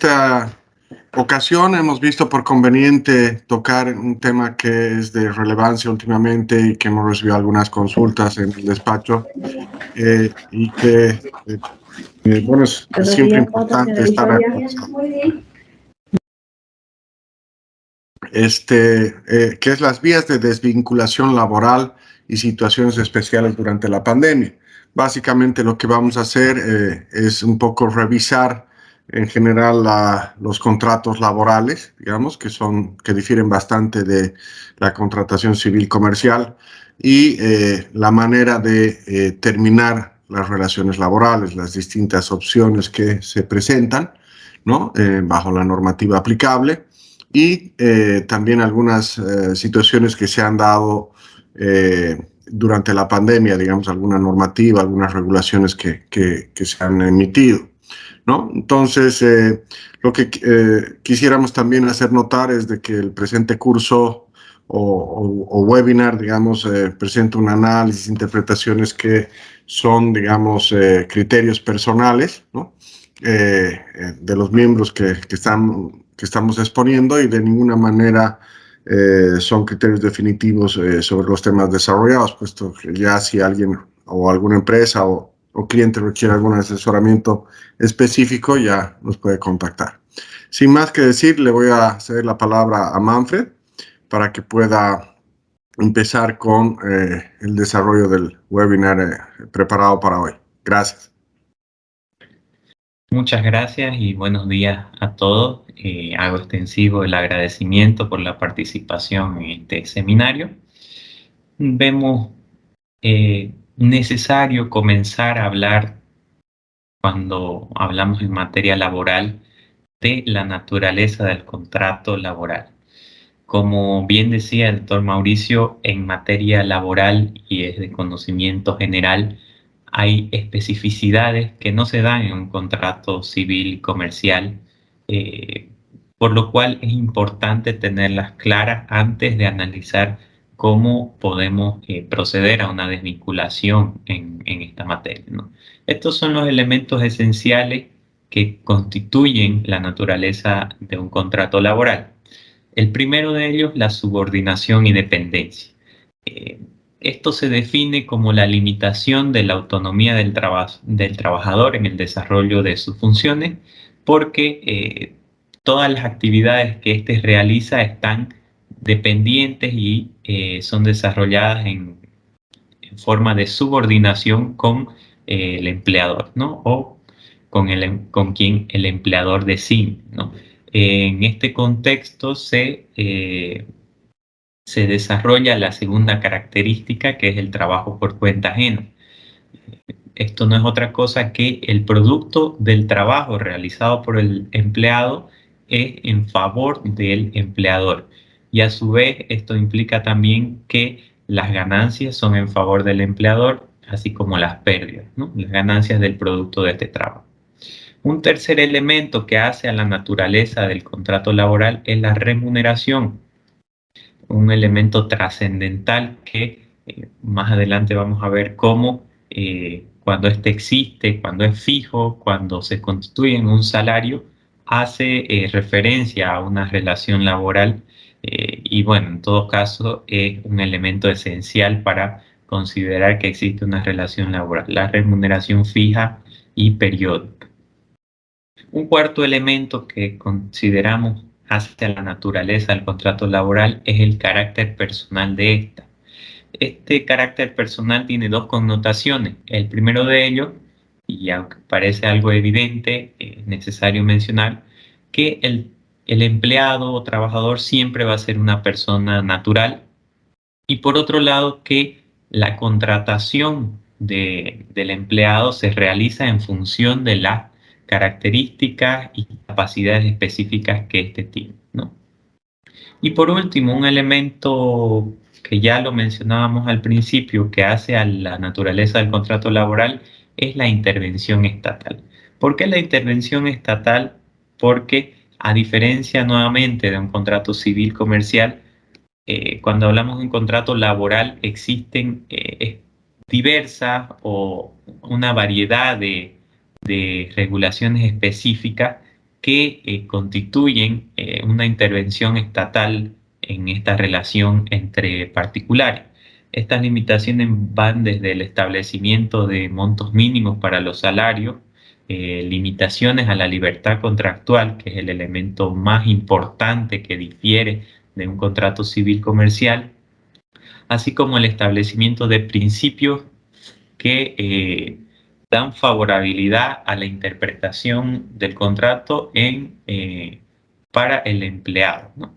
esta ocasión hemos visto por conveniente tocar un tema que es de relevancia últimamente y que hemos recibido algunas consultas en el despacho y que, bueno, es siempre importante estar actualizado. Que es las vías de desvinculación laboral y situaciones especiales durante la pandemia. Básicamente lo que vamos a hacer es un poco revisar en general los contratos laborales, digamos, que difieren bastante de la contratación civil comercial y la manera de terminar las relaciones laborales, las distintas opciones que se presentan, ¿no? Bajo la normativa aplicable y también algunas situaciones que se han dado durante la pandemia, digamos, alguna normativa, algunas regulaciones que se han emitido, ¿no? Entonces, lo que quisiéramos también hacer notar es de que el presente curso o webinar, digamos, presenta un análisis, interpretaciones que son, digamos, criterios personales, ¿no? De los miembros que estamos exponiendo y de ninguna manera son criterios definitivos sobre los temas desarrollados, puesto que ya si alguien o alguna empresa o cliente requiere algún asesoramiento específico, ya nos puede contactar. Sin más que decir, le voy a ceder la palabra a Manfred para que pueda empezar con el desarrollo del webinar preparado para hoy. Gracias. Muchas gracias y buenos días a todos. Hago extensivo el agradecimiento por la participación en este seminario. Vemos necesario comenzar a hablar, cuando hablamos en materia laboral, de la naturaleza del contrato laboral. Como bien decía el doctor Mauricio, en materia laboral y es de conocimiento general, hay especificidades que no se dan en un contrato civil comercial, por lo cual es importante tenerlas claras antes de analizar cómo podemos proceder a una desvinculación en esta materia, ¿no? Estos son los elementos esenciales que constituyen la naturaleza de un contrato laboral. El primero de ellos, la subordinación y dependencia. Esto se define como la limitación de la autonomía del trabajador en el desarrollo de sus funciones, porque todas las actividades que éste realiza están dependientes y son desarrolladas en forma de subordinación con el empleador, ¿no? O con quien el empleador designe, ¿no? En este contexto se desarrolla la segunda característica, que es el trabajo por cuenta ajena. Esto no es otra cosa que el producto del trabajo realizado por el empleado es en favor del empleador. Y a su vez esto implica también que las ganancias son en favor del empleador, así como las pérdidas, ¿no? Las ganancias del producto de este trabajo. Un tercer elemento que hace a la naturaleza del contrato laboral es la remuneración, un elemento trascendental que más adelante vamos a ver cómo cuando este existe, cuando es fijo, cuando se constituye en un salario, hace referencia a una relación laboral y bueno, en todo caso es un elemento esencial para considerar que existe una relación laboral, la remuneración fija y periódica. Un cuarto elemento que consideramos hacia la naturaleza del contrato laboral es el carácter personal de esta. Este carácter personal tiene dos connotaciones. El primero de ellos, y aunque parece algo evidente, es necesario mencionar que el empleado o trabajador siempre va a ser una persona natural, y por otro lado que la contratación del empleado se realiza en función de las características y capacidades específicas que éste tiene, ¿no? Y por último, un elemento que ya lo mencionábamos al principio, que hace a la naturaleza del contrato laboral, es la intervención estatal. ¿Por qué la intervención estatal? Porque a diferencia nuevamente de un contrato civil comercial, cuando hablamos de un contrato laboral existen diversas o una variedad de regulaciones específicas que constituyen una intervención estatal en esta relación entre particulares. Estas limitaciones van desde el establecimiento de montos mínimos para los salarios, limitaciones a la libertad contractual, que es el elemento más importante que difiere de un contrato civil comercial, así como el establecimiento de principios que dan favorabilidad a la interpretación del contrato para el empleado, ¿no?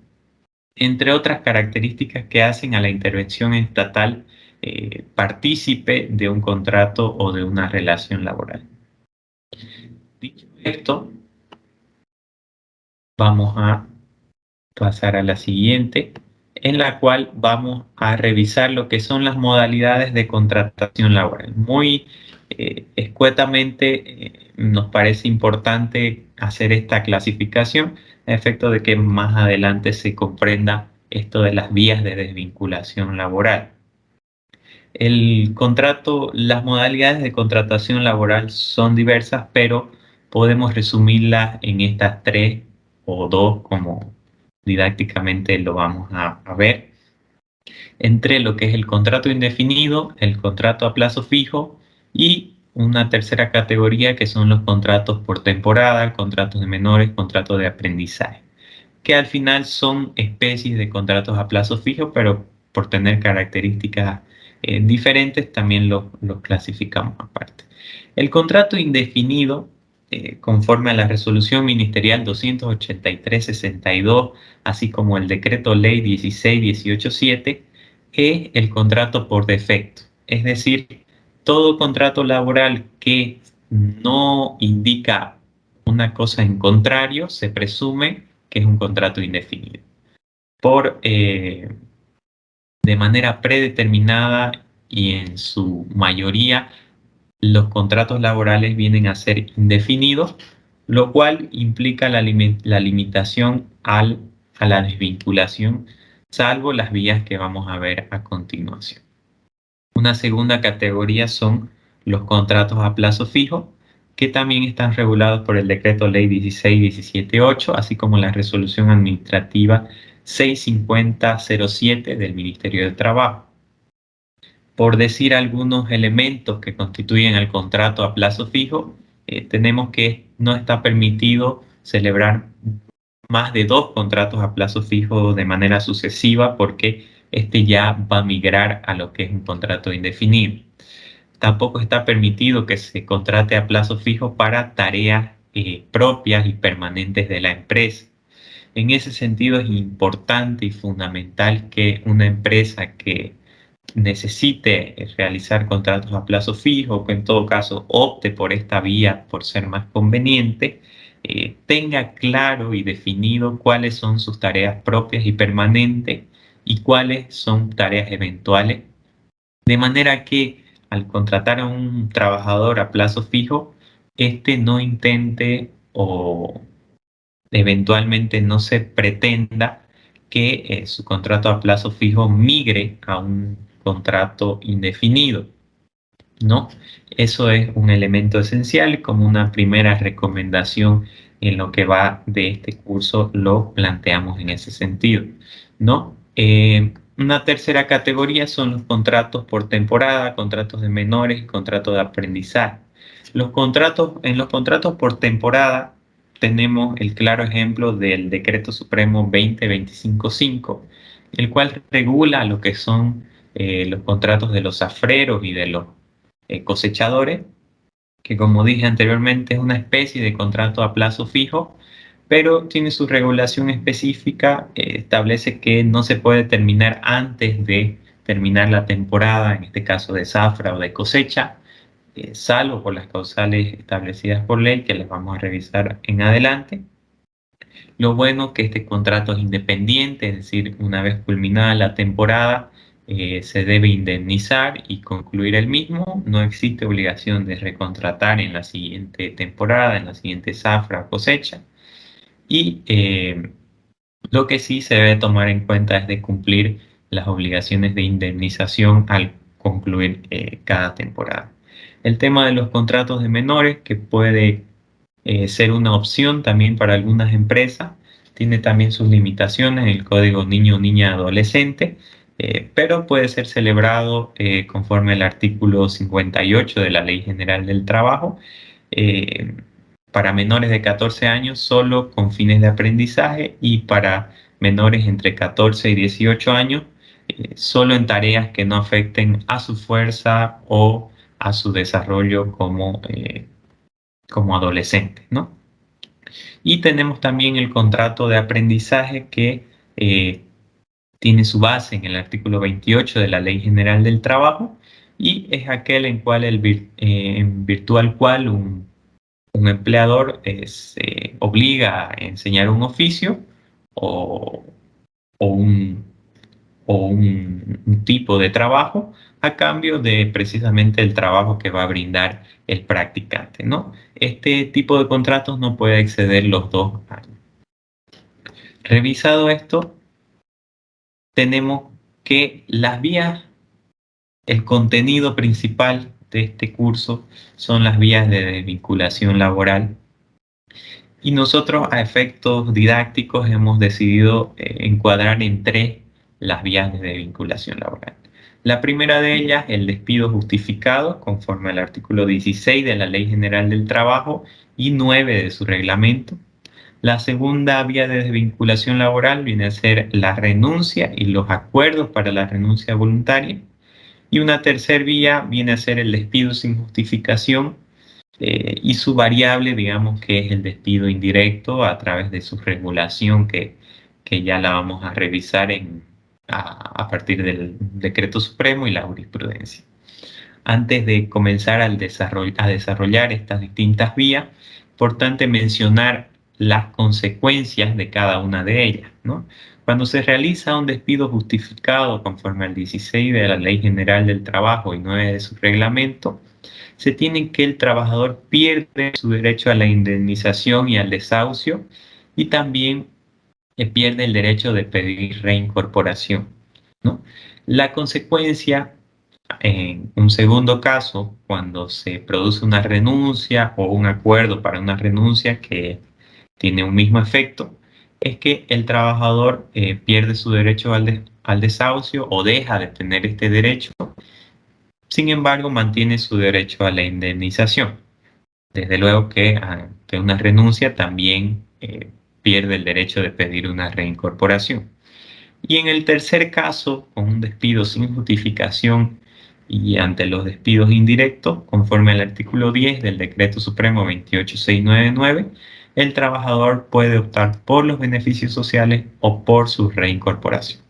Entre otras características que hacen a la intervención estatal partícipe de un contrato o de una relación laboral. Dicho esto, vamos a pasar a la siguiente, en la cual vamos a revisar lo que son las modalidades de contratación laboral. Muy escuetamente nos parece importante hacer esta clasificación a efecto de que más adelante se comprenda esto de las vías de desvinculación laboral. Las modalidades de contratación laboral son diversas, pero podemos resumirlas en estas tres o dos, como didácticamente lo vamos a ver, entre lo que es el contrato indefinido, el contrato a plazo fijo y una tercera categoría que son los contratos por temporada, contratos de menores, contratos de aprendizaje, que al final son especies de contratos a plazo fijo, pero por tener características diferentes también los clasificamos aparte. El contrato indefinido, conforme a la resolución ministerial 283/62, así como el decreto ley 16/187, es el contrato por defecto. Es decir, todo contrato laboral que no indica una cosa en contrario se presume que es un contrato indefinido. De manera predeterminada y en su mayoría, los contratos laborales vienen a ser indefinidos, lo cual implica la limitación a la desvinculación, salvo las vías que vamos a ver a continuación. Una segunda categoría son los contratos a plazo fijo, que también están regulados por el decreto ley 16/178, así como la resolución administrativa 650/07 del Ministerio de Trabajo. Por decir algunos elementos que constituyen el contrato a plazo fijo, tenemos que no está permitido celebrar más de 2 contratos a plazo fijo de manera sucesiva, porque este ya va a migrar a lo que es un contrato indefinido. Tampoco está permitido que se contrate a plazo fijo para tareas propias y permanentes de la empresa. En ese sentido es importante y fundamental que una empresa que necesite realizar contratos a plazo fijo, o que en todo caso opte por esta vía por ser más conveniente, tenga claro y definido cuáles son sus tareas propias y permanentes y cuáles son tareas eventuales, de manera que al contratar a un trabajador a plazo fijo, este no intente o eventualmente no se pretenda que su contrato a plazo fijo migre a un contrato indefinido, ¿no? Eso es un elemento esencial. Como una primera recomendación en lo que va de este curso lo planteamos en ese sentido, ¿no? Una tercera categoría son los contratos por temporada, contratos de menores y contratos de aprendizaje. En los contratos por temporada tenemos el claro ejemplo del Decreto Supremo 20.25.5, el cual regula lo que son los contratos de los zafreros y de los cosechadores, que como dije anteriormente es una especie de contrato a plazo fijo, pero tiene su regulación específica, establece que no se puede terminar antes de terminar la temporada, en este caso de zafra o de cosecha, salvo por las causales establecidas por ley, que las vamos a revisar en adelante. Lo bueno es que este contrato es independiente, es decir, una vez culminada la temporada, se debe indemnizar y concluir el mismo. No existe obligación de recontratar en la siguiente temporada, en la siguiente zafra o cosecha. Y lo que sí se debe tomar en cuenta es de cumplir las obligaciones de indemnización al concluir cada temporada. El tema de los contratos de menores, que puede ser una opción también para algunas empresas. Tiene también sus limitaciones en el código niño, niña, adolescente, pero puede ser celebrado conforme al artículo 58 de la Ley General del Trabajo, eh, para menores de 14 años solo con fines de aprendizaje, y para menores entre 14 y 18 años solo en tareas que no afecten a su fuerza o a su desarrollo como adolescentes, ¿no? Y tenemos también el contrato de aprendizaje que eh, tiene su base en el artículo 28 de la Ley General del Trabajo, y es aquel en virtud al cual un empleador se obliga a enseñar un oficio o, o un, un tipo de trabajo a cambio de precisamente el trabajo que va a brindar el practicante, ¿no? Este tipo de contratos no puede exceder los 2 años. Revisado esto, tenemos que las vías, el contenido principal de este curso son las vías de desvinculación laboral, y nosotros a efectos didácticos hemos decidido encuadrar en 3 las vías de desvinculación laboral. La primera de ellas, el despido justificado, conforme al artículo 16 de la Ley General del Trabajo y 9 de su reglamento. La segunda vía de desvinculación laboral viene a ser la renuncia y los acuerdos para la renuncia voluntaria. Y una tercera vía viene a ser el despido sin justificación, y su variable, digamos, que es el despido indirecto a través de su regulación, que ya la vamos a revisar a partir del Decreto Supremo y la jurisprudencia. Antes de comenzar a desarrollar estas distintas vías, importante mencionar las consecuencias de cada una de ellas, ¿no? Cuando se realiza un despido justificado conforme al 16 de la Ley General del Trabajo y 9 de su reglamento, se tiene que el trabajador pierde su derecho a la indemnización y al desahucio, y también pierde el derecho de pedir reincorporación, ¿no? La consecuencia, en un segundo caso, cuando se produce una renuncia o un acuerdo para una renuncia que tiene un mismo efecto, es que el trabajador pierde su derecho al desahucio o deja de tener este derecho. Sin embargo, mantiene su derecho a la indemnización. Desde luego que ante una renuncia también pierde el derecho de pedir una reincorporación. Y en el tercer caso, con un despido sin justificación y ante los despidos indirectos, conforme al artículo 10 del Decreto Supremo 28699, el trabajador puede optar por los beneficios sociales o por su reincorporación.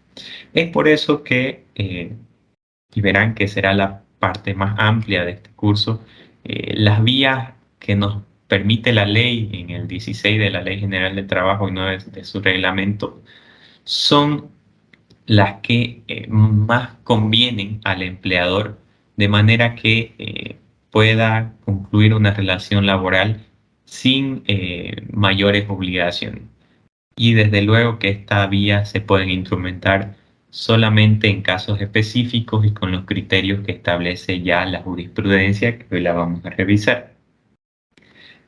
Es por eso que, y verán que será la parte más amplia de este curso, las vías que nos permite la ley en el 16 de la Ley General del Trabajo y 9 de su reglamento son las que más convienen al empleador, de manera que pueda concluir una relación laboral sin mayores obligaciones. Y desde luego que esta vía se pueden instrumentar solamente en casos específicos y con los criterios que establece ya la jurisprudencia, que hoy la vamos a revisar.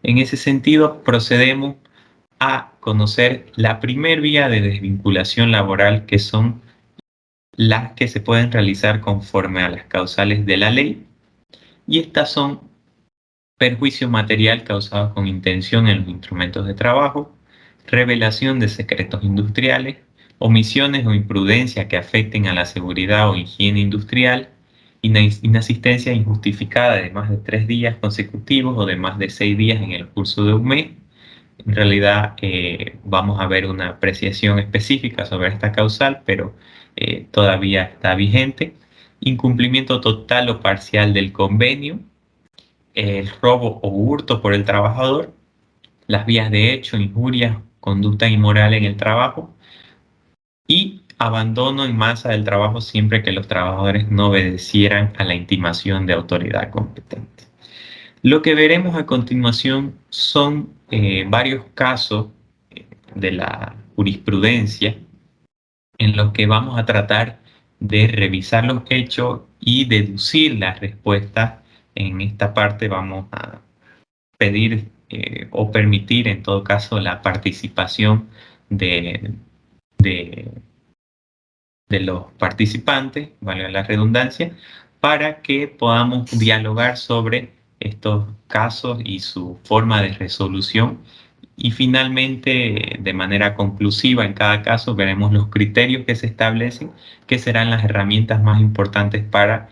En ese sentido, procedemos a conocer la primer vía de desvinculación laboral, que son las que se pueden realizar conforme a las causales de la ley, y estas son perjuicio material causado con intención en los instrumentos de trabajo, revelación de secretos industriales, omisiones o imprudencia que afecten a la seguridad o higiene industrial, inasistencia injustificada de más de 3 días consecutivos o de más de 6 días en el curso de un mes. En realidad vamos a ver una apreciación específica sobre esta causal, pero todavía está vigente. Incumplimiento total o parcial del convenio, el robo o hurto por el trabajador, las vías de hecho, injurias, conducta inmoral en el trabajo, y abandono en masa del trabajo siempre que los trabajadores no obedecieran a la intimación de autoridad competente. Lo que veremos a continuación son varios casos de la jurisprudencia en los que vamos a tratar de revisar los hechos y deducir las respuestas. En esta parte vamos a pedir o permitir en todo caso la participación de los participantes, valga la redundancia, para que podamos dialogar sobre estos casos y su forma de resolución. Y finalmente, de manera conclusiva, en cada caso veremos los criterios que se establecen, que serán las herramientas más importantes para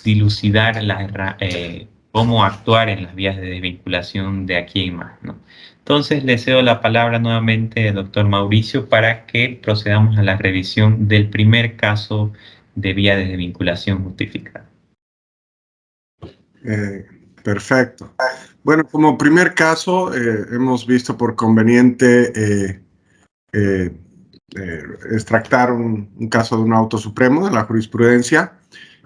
dilucidar cómo actuar en las vías de desvinculación de aquí en más, ¿no? Entonces, le cedo la palabra nuevamente, doctor Mauricio, para que procedamos a la revisión del primer caso de vía de desvinculación justificada. Perfecto. Bueno, como primer caso, hemos visto por conveniente extractar un caso de un auto supremo de la jurisprudencia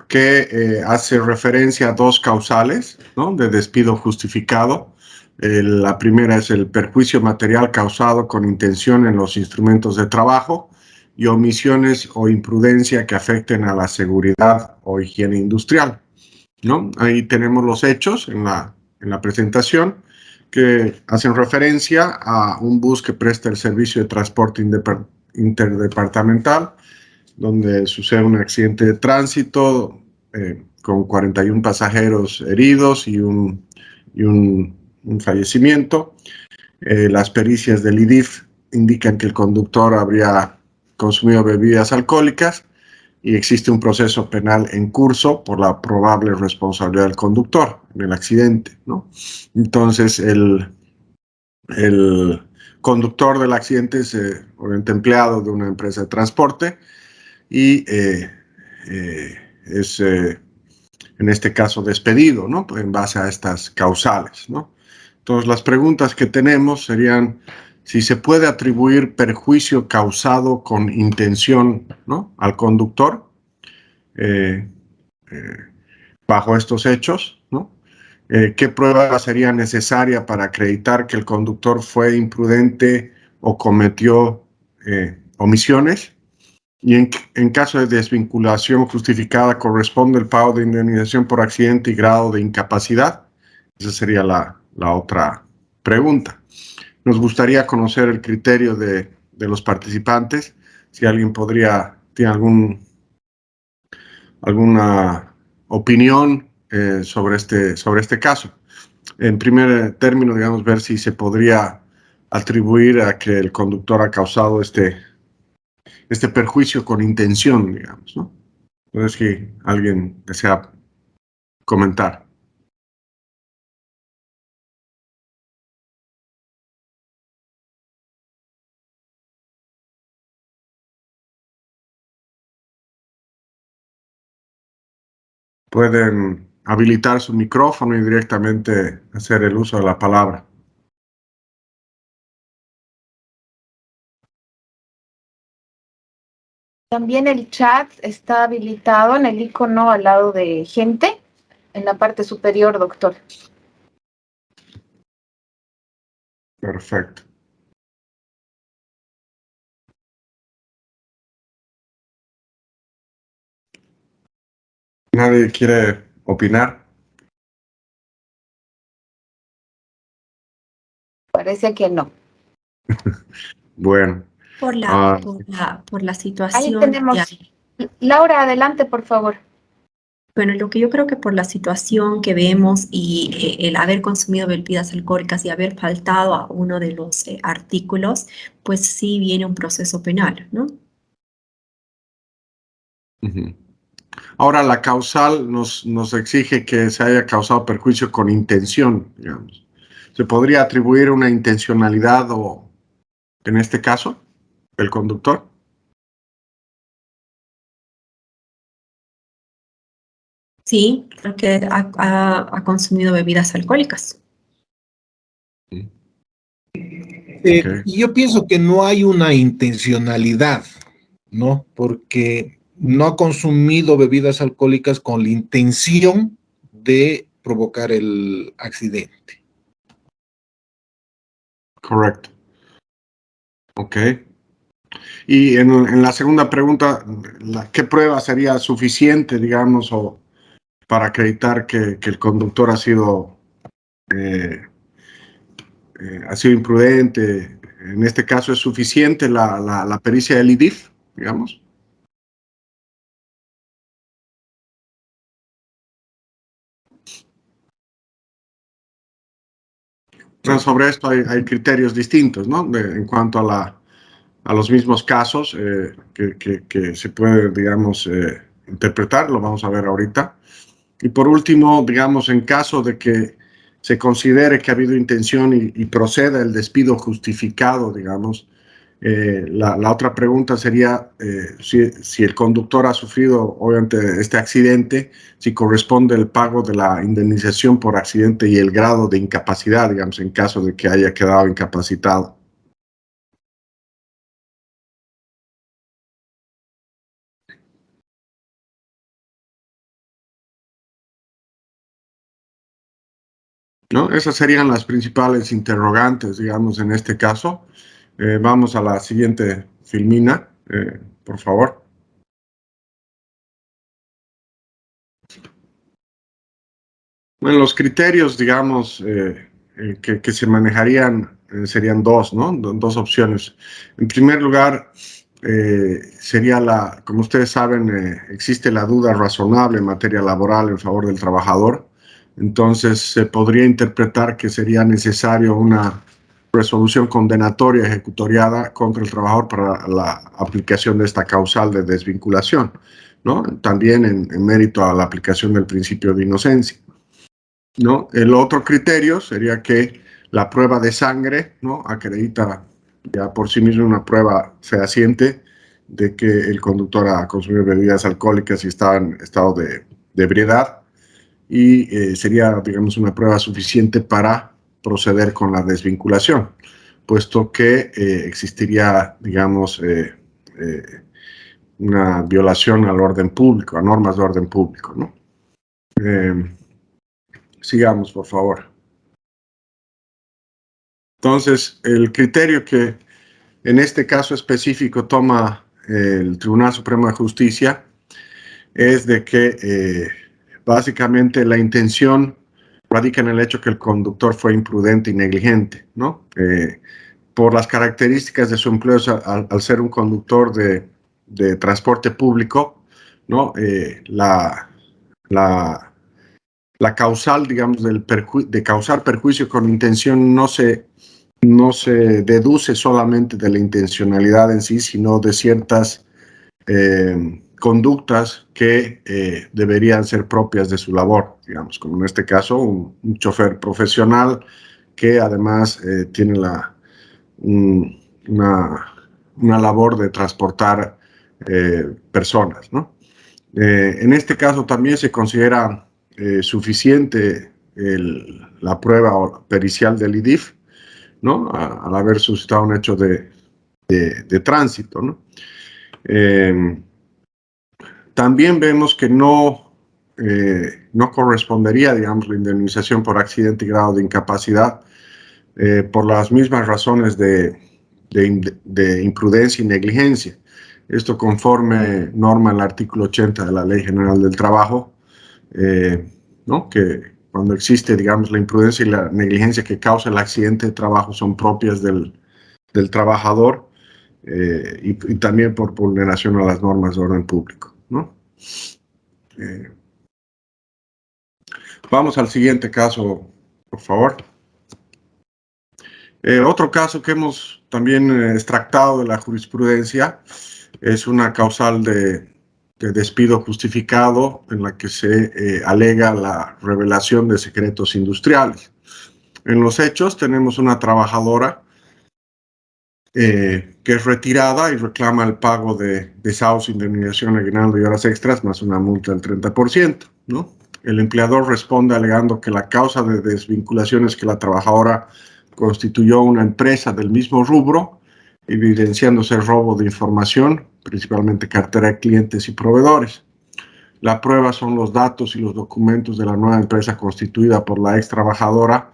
que hace referencia a dos causales, ¿no?, de despido justificado. La primera es el perjuicio material causado con intención en los instrumentos de trabajo y omisiones o imprudencia que afecten a la seguridad o higiene industrial, ¿no? Ahí tenemos los hechos en la presentación que hacen referencia a un bus que presta el servicio de transporte interdepartamental, donde sucede un accidente de tránsito con 41 pasajeros heridos y un fallecimiento. Las pericias del IDIF indican que el conductor habría consumido bebidas alcohólicas y existe un proceso penal en curso por la probable responsabilidad del conductor en el accidente, ¿no? Entonces, el conductor del accidente es obviamente empleado de una empresa de transporte y es, en este caso, despedido, ¿no?, en base a estas causales, ¿no? Entonces, las preguntas que tenemos serían si se puede atribuir perjuicio causado con intención, ¿no?, al conductor bajo estos hechos, ¿no? ¿Qué prueba sería necesaria para acreditar que el conductor fue imprudente o cometió omisiones? Y en caso de desvinculación justificada, ¿corresponde el pago de indemnización por accidente y grado de incapacidad? Esa sería la otra pregunta. Nos gustaría conocer el criterio de los participantes. Si alguien tiene alguna opinión sobre este caso. En primer término, digamos, ver si se podría atribuir a que el conductor ha causado este perjuicio con intención, digamos, ¿no? Entonces, si alguien desea comentar. Pueden habilitar su micrófono y directamente hacer el uso de la palabra. También el chat está habilitado en el icono al lado de gente, en la parte superior, doctor. Perfecto. ¿Nadie quiere opinar? Parece que no. Bueno. Por la Ahí situación. tenemos. Laura, adelante, por favor. Bueno, lo que yo creo que por la situación que vemos y el haber consumido bebidas alcohólicas y haber faltado a uno de los artículos, pues sí viene un proceso penal, ¿no? Ahora, la causal nos exige que se haya causado perjuicio con intención, digamos. ¿Se podría atribuir una intencionalidad o, en este caso, el conductor? Sí, creo que ha consumido bebidas alcohólicas. Y yo pienso que no hay una intencionalidad, ¿no? Porque no ha consumido bebidas alcohólicas con la intención de provocar el accidente. Correcto. Ok. Y en la segunda pregunta, ¿qué prueba sería suficiente, digamos, para acreditar que el conductor ha sido ha sido imprudente. En este caso, ¿es suficiente la pericia del IDIF, digamos? Bueno, sobre esto hay criterios distintos, ¿no? En cuanto a los mismos casos que se puede, digamos, interpretar, lo vamos a ver ahorita. Y por último, digamos, en caso de que se considere que ha habido intención y proceda el despido justificado, digamos, la otra pregunta sería si el conductor ha sufrido, obviamente, este accidente, si corresponde el pago de la indemnización por accidente y el grado de incapacidad, digamos, en caso de que haya quedado incapacitado. ¿No? Esas serían las principales interrogantes, digamos, en este caso. Vamos a la siguiente filmina, por favor. Bueno, los criterios, digamos, que se manejarían serían dos, ¿no? Dos opciones. En primer lugar, sería como ustedes saben, existe la duda razonable en materia laboral en favor del trabajador. Entonces, se podría interpretar que sería necesario una resolución condenatoria ejecutoriada contra el trabajador para la aplicación de esta causal de desvinculación, ¿no? También en mérito a la aplicación del principio de inocencia, ¿no? El otro criterio sería que la prueba de sangre, ¿no?, acredita ya por sí misma una prueba fehaciente de que el conductor ha consumido bebidas alcohólicas y estaba en estado de ebriedad, y sería, digamos, una prueba suficiente para proceder con la desvinculación, puesto que existiría, digamos, una violación al orden público, a normas de orden público, ¿no? Sigamos, por favor. Entonces, el criterio que en este caso específico toma el Tribunal Supremo de Justicia es de que básicamente la intención radica en el hecho que el conductor fue imprudente y negligente, ¿no? Por las características de su empleo, al ser un conductor de transporte público, ¿no? La causal, digamos, de causar perjuicio con intención no se deduce solamente de la intencionalidad en sí, sino de ciertas conductas que deberían ser propias de su labor, digamos, como en este caso un chofer profesional que además tiene una labor de transportar personas, ¿no? En este caso también se considera suficiente la prueba pericial del IDIF, ¿no?, al haber suscitado un hecho de tránsito, ¿no? También vemos que no correspondería, digamos, la indemnización por accidente y grado de incapacidad por las mismas razones de imprudencia y negligencia. Esto conforme norma el artículo 80 de la Ley General del Trabajo, ¿no?, que cuando existe, digamos, la imprudencia y la negligencia que causa el accidente de trabajo son propias del trabajador y también por vulneración a las normas de orden público, ¿no? Vamos al siguiente caso, por favor. Otro caso que hemos también extractado de la jurisprudencia es una causal de despido justificado en la que se alega la revelación de secretos industriales. En los hechos tenemos una trabajadora que es retirada y reclama el pago de desahucio, indemnización, aguinaldo y horas extras, más una multa del 30%, ¿no? El empleador responde alegando que la causa de desvinculación es que la trabajadora constituyó una empresa del mismo rubro, evidenciándose el robo de información, principalmente cartera de clientes y proveedores. La prueba son los datos y los documentos de la nueva empresa constituida por la ex trabajadora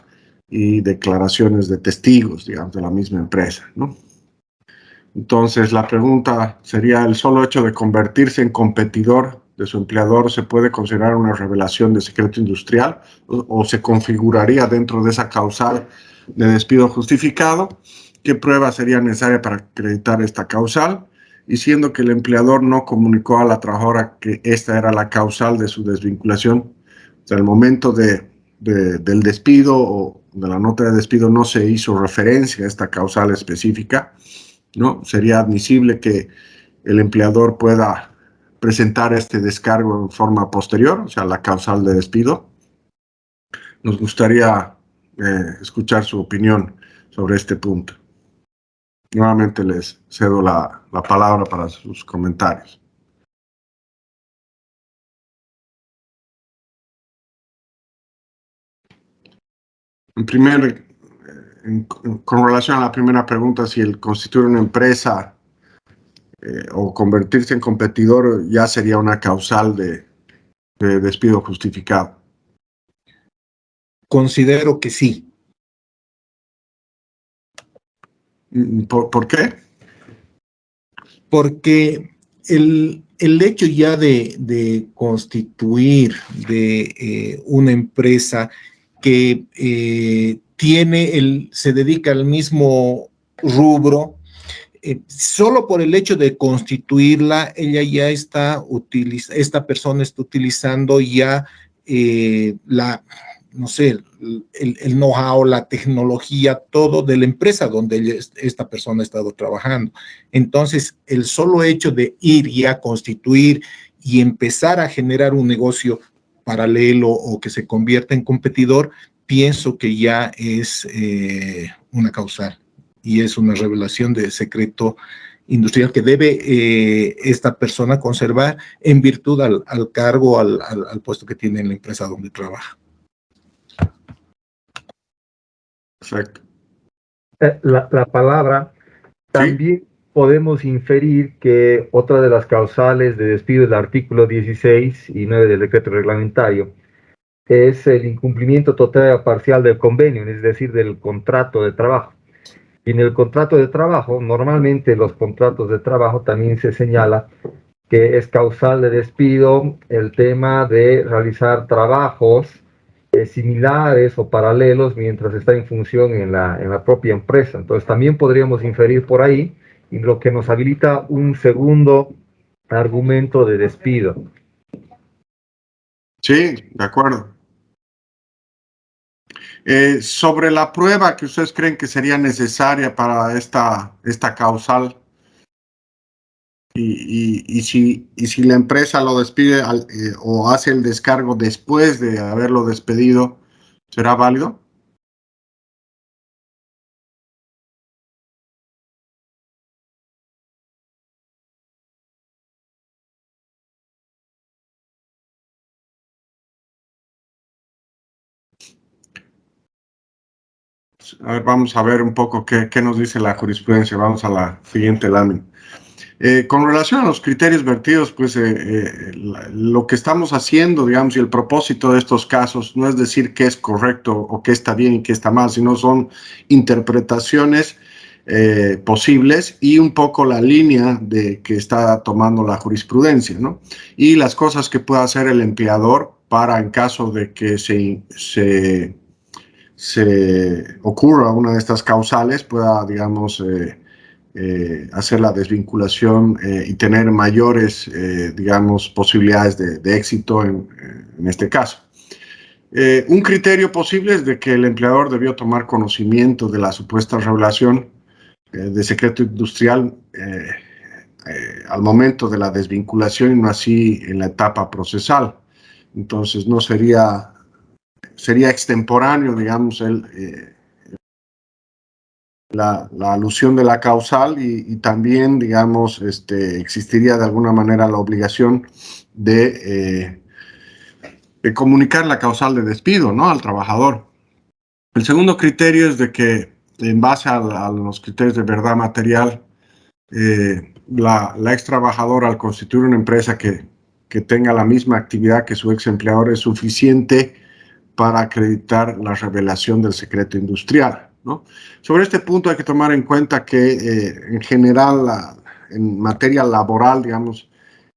y declaraciones de testigos, digamos, de la misma empresa, ¿no? Entonces, la pregunta sería, ¿el solo hecho de convertirse en competidor de su empleador se puede considerar una revelación de secreto industrial o se configuraría dentro de esa causal de despido justificado, qué prueba sería necesaria para acreditar esta causal, y siendo que el empleador no comunicó a la trabajadora que esta era la causal de su desvinculación, o sea, el momento del despido o de la nota de despido no se hizo referencia a esta causal específica, ¿no? Sería admisible que el empleador pueda presentar este descargo en forma posterior, o sea, la causal de despido. Nos gustaría escuchar su opinión sobre este punto. Nuevamente les cedo la palabra para sus comentarios. Con relación a la primera pregunta, si el constituir una empresa o convertirse en competidor ya sería una causal de despido justificado. Considero que sí. ¿Por qué? Porque el hecho ya de constituir de una empresa que se dedica al mismo rubro, solo por el hecho de constituirla, esta persona está utilizando ya no sé, el know-how, la tecnología, todo de la empresa donde esta persona ha estado trabajando. Entonces, el solo hecho de ir y a constituir y empezar a generar un negocio paralelo o que se convierta en competidor, pienso que ya es una causal y es una revelación de secreto industrial que debe esta persona conservar en virtud al cargo, al puesto que tiene en la empresa donde trabaja. Perfecto. La palabra, también podemos inferir que otra de las causales de despido del artículo 16 y 9 del decreto reglamentario es el incumplimiento total o parcial del convenio, es decir, del contrato de trabajo. Y en el contrato de trabajo, normalmente los contratos de trabajo también se señala que es causal de despido el tema de realizar trabajos similares o paralelos mientras está en función en la propia empresa. Entonces también podríamos inferir por ahí, y lo que nos habilita un segundo argumento de despido. Sí, de acuerdo. Sobre la prueba que ustedes creen que sería necesaria para esta causal, y si la empresa lo despide o hace el descargo después de haberlo despedido, ¿será válido? A ver, vamos a ver un poco qué nos dice la jurisprudencia. Vamos a la siguiente lámina. Con relación a los criterios vertidos, pues lo que estamos haciendo, digamos, y el propósito de estos casos no es decir qué es correcto o qué está bien y qué está mal, sino son interpretaciones posibles y un poco la línea que está tomando la jurisprudencia, ¿no? Y las cosas que pueda hacer el empleador para, en caso de que se ocurra una de estas causales, pueda, digamos, hacer la desvinculación y tener mayores, digamos, posibilidades de éxito en este caso. Un criterio posible es de que el empleador debió tomar conocimiento de la supuesta revelación de secreto industrial al momento de la desvinculación y no así en la etapa procesal. Entonces, no sería extemporáneo, digamos, la alusión de la causal y también, digamos, existiría de alguna manera la obligación de comunicar la causal de despido, ¿no?, al trabajador. El segundo criterio es de que, en base a los criterios de verdad material, la ex trabajadora, al constituir una empresa que tenga la misma actividad que su ex empleador, es suficiente para acreditar la revelación del secreto industrial, ¿no? Sobre este punto hay que tomar en cuenta que en general en materia laboral, digamos,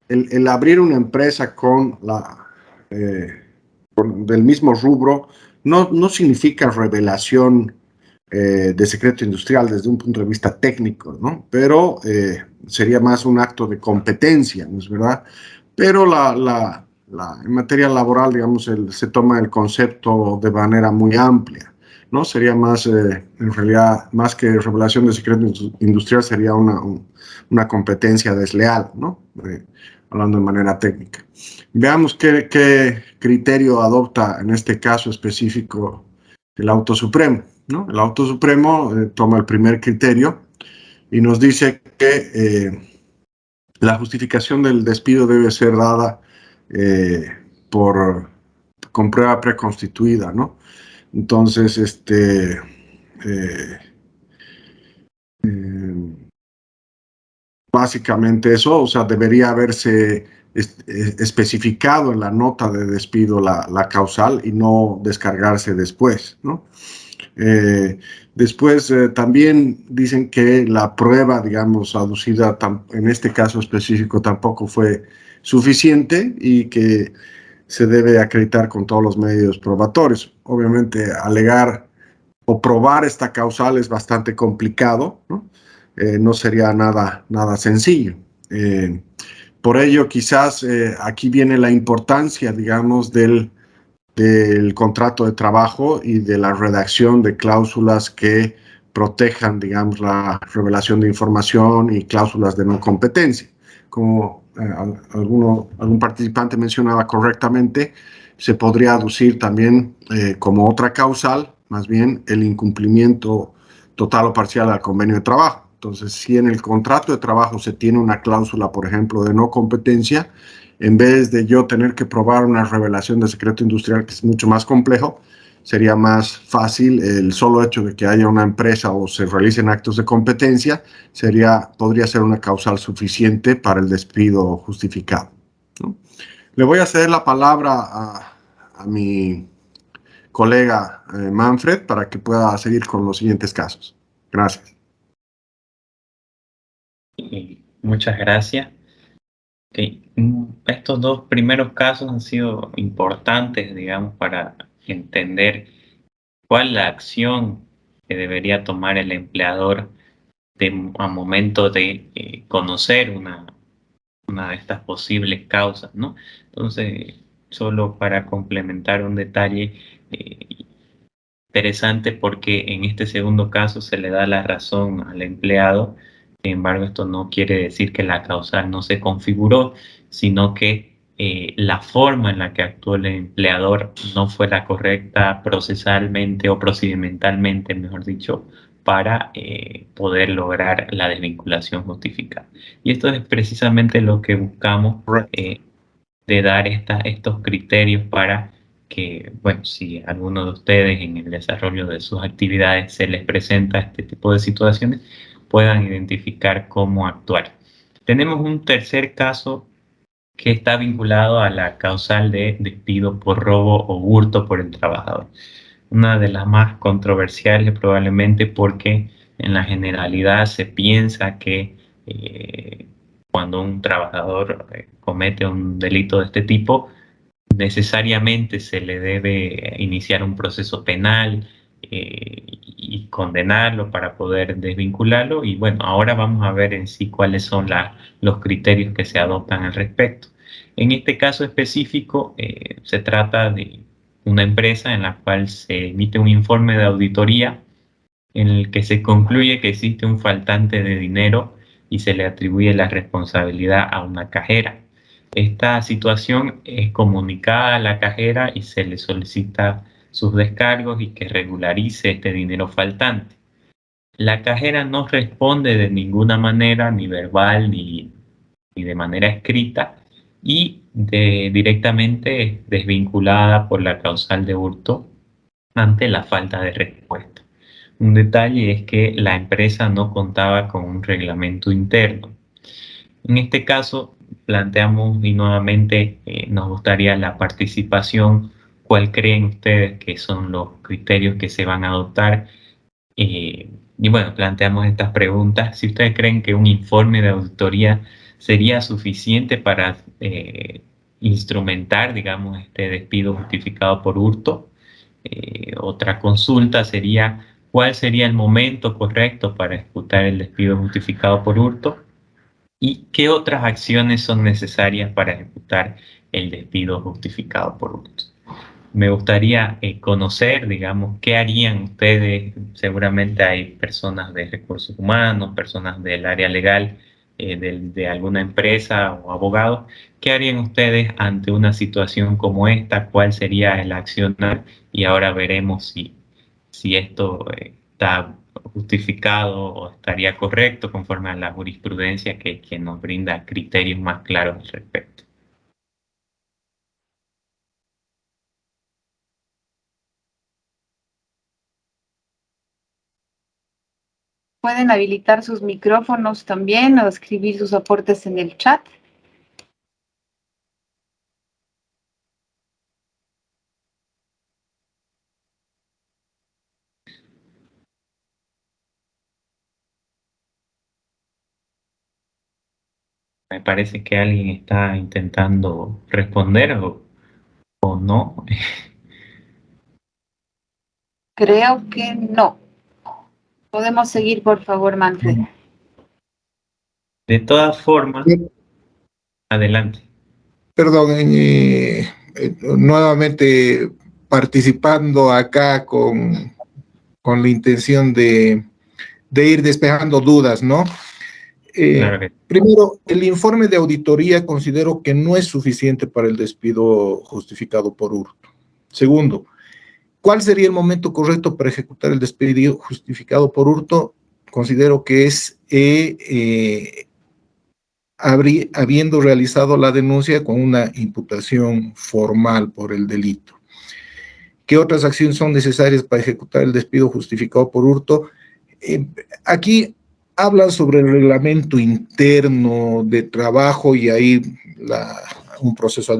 el abrir una empresa del mismo rubro no significa revelación de secreto industrial desde un punto de vista técnico, ¿no? Pero sería más un acto de competencia, ¿no es verdad? Pero en materia laboral, digamos, se toma el concepto de manera muy amplia, ¿no? Sería más, en realidad, más que revelación de secreto industrial, sería una competencia desleal, ¿no? Hablando de manera técnica. Veamos qué criterio adopta en este caso específico el Auto Supremo, ¿no? El Auto Supremo toma el primer criterio y nos dice que la justificación del despido debe ser dada con prueba preconstituida, ¿no? Entonces, básicamente eso, o sea, debería haberse especificado en la nota de despido la causal y no descargarse después, ¿no? Después también dicen que la prueba, digamos, aducida en este caso específico tampoco fue suficiente y que se debe acreditar con todos los medios probatorios. Obviamente, alegar o probar esta causal es bastante complicado, ¿no? No sería nada sencillo. Por ello, quizás aquí viene la importancia, digamos, del contrato de trabajo y de la redacción de cláusulas que protejan, digamos, la revelación de información y cláusulas de no competencia. Como algún participante mencionaba correctamente, se podría aducir también como otra causal, más bien, el incumplimiento total o parcial al convenio de trabajo. Entonces, si en el contrato de trabajo se tiene una cláusula, por ejemplo, de no competencia, en vez de yo tener que probar una revelación de secreto industrial, que es mucho más complejo, sería más fácil el solo hecho de que haya una empresa o se realicen actos de competencia, podría ser una causal suficiente para el despido justificado, ¿no? Le voy a ceder la palabra a mi colega Manfred para que pueda seguir con los siguientes casos. Gracias. Muchas gracias. Okay. Estos dos primeros casos han sido importantes, digamos, para entender cuál es la acción que debería tomar el empleador a momento de conocer una de estas posibles causas, ¿no? Entonces, solo para complementar un detalle interesante, porque en este segundo caso se le da la razón al empleado. Sin embargo, esto no quiere decir que la causal no se configuró, sino que la forma en la que actuó el empleador no fue la correcta procesalmente o procedimentalmente, mejor dicho, para poder lograr la desvinculación justificada. Y esto es precisamente lo que buscamos de dar estos criterios para que, bueno, si a alguno de ustedes en el desarrollo de sus actividades se les presenta este tipo de situaciones, puedan identificar cómo actuar. Tenemos un tercer caso que está vinculado a la causal de despido por robo o hurto por el trabajador. Una de las más controversiales probablemente, porque en la generalidad se piensa que cuando un trabajador comete un delito de este tipo, necesariamente se le debe iniciar un proceso penal y condenarlo para poder desvincularlo. Y bueno, ahora vamos a ver en sí cuáles son los criterios que se adoptan al respecto. En este caso específico, se trata de una empresa en la cual se emite un informe de auditoría en el que se concluye que existe un faltante de dinero y se le atribuye la responsabilidad a una cajera. Esta situación es comunicada a la cajera y se le solicita sus descargos y que regularice este dinero faltante. La cajera no responde de ninguna manera, ni verbal ni de manera escrita, y directamente es desvinculada por la causal de hurto ante la falta de respuesta. Un detalle es que la empresa no contaba con un reglamento interno. En este caso, planteamos y nuevamente nos gustaría la participación. ¿Cuál creen ustedes que son los criterios que se van a adoptar? Y bueno, planteamos estas preguntas. Si ustedes creen que un informe de auditoría sería suficiente para instrumentar, digamos, este despido justificado por hurto. Otra consulta sería cuál sería el momento correcto para ejecutar el despido justificado por hurto y qué otras acciones son necesarias para ejecutar el despido justificado por hurto. Me gustaría conocer, digamos, qué harían ustedes. Seguramente hay personas de recursos humanos, personas del área legal, de alguna empresa o abogados. ¿Qué harían ustedes ante una situación como esta? ¿Cuál sería el accionar? Y ahora veremos si esto está justificado o estaría correcto conforme a la jurisprudencia que nos brinda criterios más claros al respecto. Pueden habilitar sus micrófonos también o escribir sus aportes en el chat. Me parece que alguien está intentando responder o no. Creo que no. Podemos seguir, por favor, Manfred. De todas formas, adelante. Perdón, nuevamente participando acá con la intención de ir despejando dudas, ¿no? Claro que Primero, el informe de auditoría considero que no es suficiente para el despido justificado por hurto. Segundo, ¿cuál sería el momento correcto para ejecutar el despido justificado por hurto? Considero que es habiendo realizado la denuncia con una imputación formal por el delito. ¿Qué otras acciones son necesarias para ejecutar el despido justificado por hurto? Aquí hablan sobre el reglamento interno de trabajo y ahí un proceso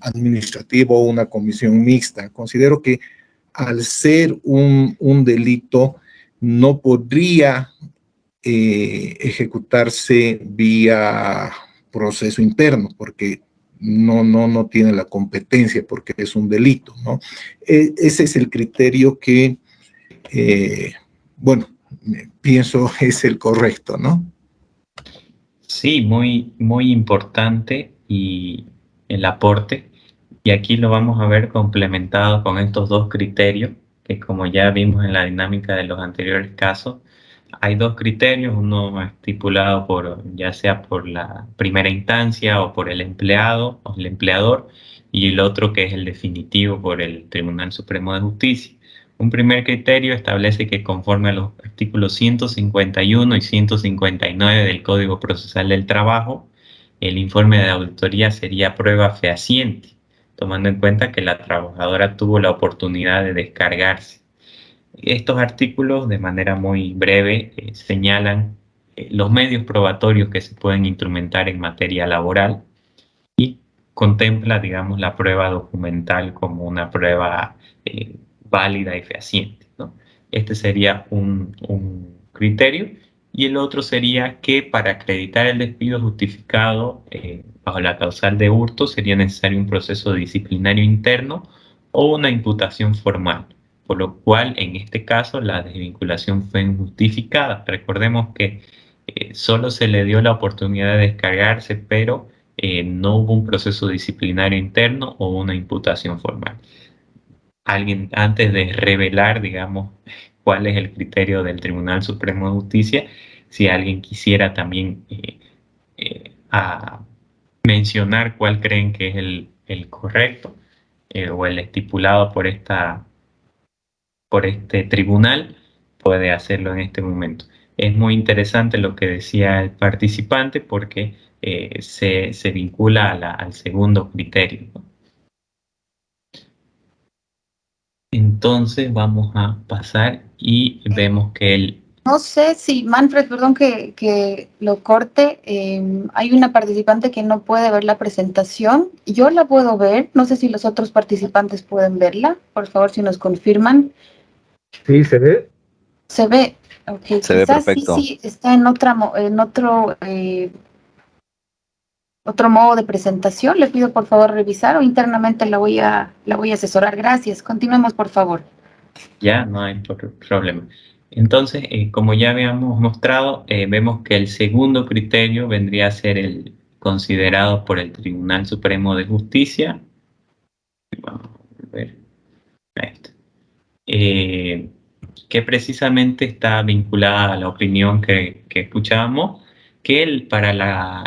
administrativo o una comisión mixta. Considero que al ser un delito no podría ejecutarse vía proceso interno, porque no tiene la competencia, porque es un delito, ¿no? Ese es el criterio que, bueno, pienso es el correcto, ¿no? sí, muy importante y el aporte. Y aquí lo vamos a ver complementado con estos dos criterios, que como ya vimos en la dinámica de los anteriores casos, hay dos criterios, uno estipulado ya sea por la primera instancia o por el empleado o el empleador, y el otro que es el definitivo por el Tribunal Supremo de Justicia. Un primer criterio establece que conforme a los artículos 151 y 159 del Código Procesal del Trabajo, el informe de auditoría sería prueba fehaciente, tomando en cuenta que la trabajadora tuvo la oportunidad de descargarse. Estos artículos, de manera muy breve, señalan los medios probatorios que se pueden instrumentar en materia laboral y contempla, digamos, la prueba documental como una prueba válida y fehaciente, ¿no? Este sería un criterio. Y el otro sería que para acreditar el despido justificado bajo la causal de hurto sería necesario un proceso disciplinario interno o una imputación formal, por lo cual en este caso la desvinculación fue injustificada. Recordemos que solo se le dio la oportunidad de descargarse, pero no hubo un proceso disciplinario interno o una imputación formal. Alguien, antes de revelar, digamos, cuál es el criterio del Tribunal Supremo de Justicia, si alguien quisiera también a mencionar cuál creen que es el correcto o el estipulado por este tribunal, puede hacerlo en este momento. Es muy interesante lo que decía el participante porque se vincula al segundo criterio, ¿no? Entonces vamos a pasar y vemos que No sé si, Manfred, perdón que lo corte, hay una participante que no puede ver la presentación. Yo la puedo ver, no sé si los otros participantes pueden verla. Por favor, si nos confirman. Sí, se ve. Se ve, ok, Se ve quizás perfecto. sí está en otro modo de presentación. Le pido por favor revisar o internamente la voy a asesorar. Gracias. Continuemos, por favor. Ya no hay problema. Entonces, como ya habíamos mostrado, vemos que el segundo criterio vendría a ser el considerado por el Tribunal Supremo de Justicia. Vamos a ver. Ahí está. Que precisamente está vinculada a la opinión que escuchábamos, que para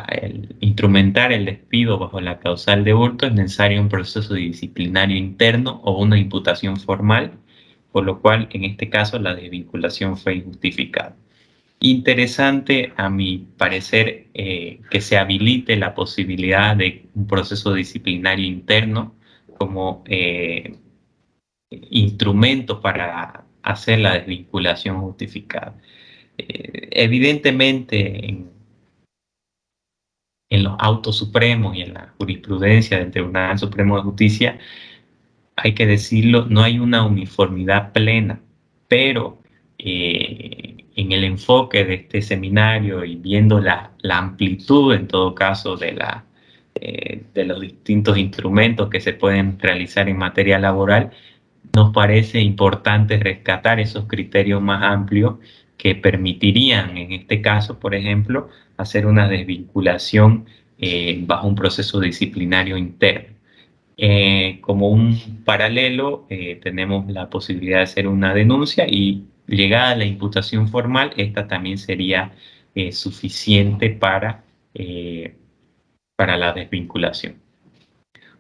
instrumentar el despido bajo la causal de hurto es necesario un proceso disciplinario interno o una imputación formal, por lo cual en este caso la desvinculación fue injustificada. Interesante, a mi parecer, que se habilite la posibilidad de un proceso disciplinario interno como instrumento para hacer la desvinculación justificada. Evidentemente, en los autos supremos y en la jurisprudencia del Tribunal Supremo de Justicia, hay que decirlo, no hay una uniformidad plena, pero en el enfoque de este seminario y viendo la amplitud, en todo caso, de los distintos instrumentos que se pueden realizar en materia laboral, nos parece importante rescatar esos criterios más amplios que permitirían, en este caso, por ejemplo, hacer una desvinculación bajo un proceso disciplinario interno. Como un paralelo, tenemos la posibilidad de hacer una denuncia y llegada a la imputación formal, esta también sería suficiente para la desvinculación.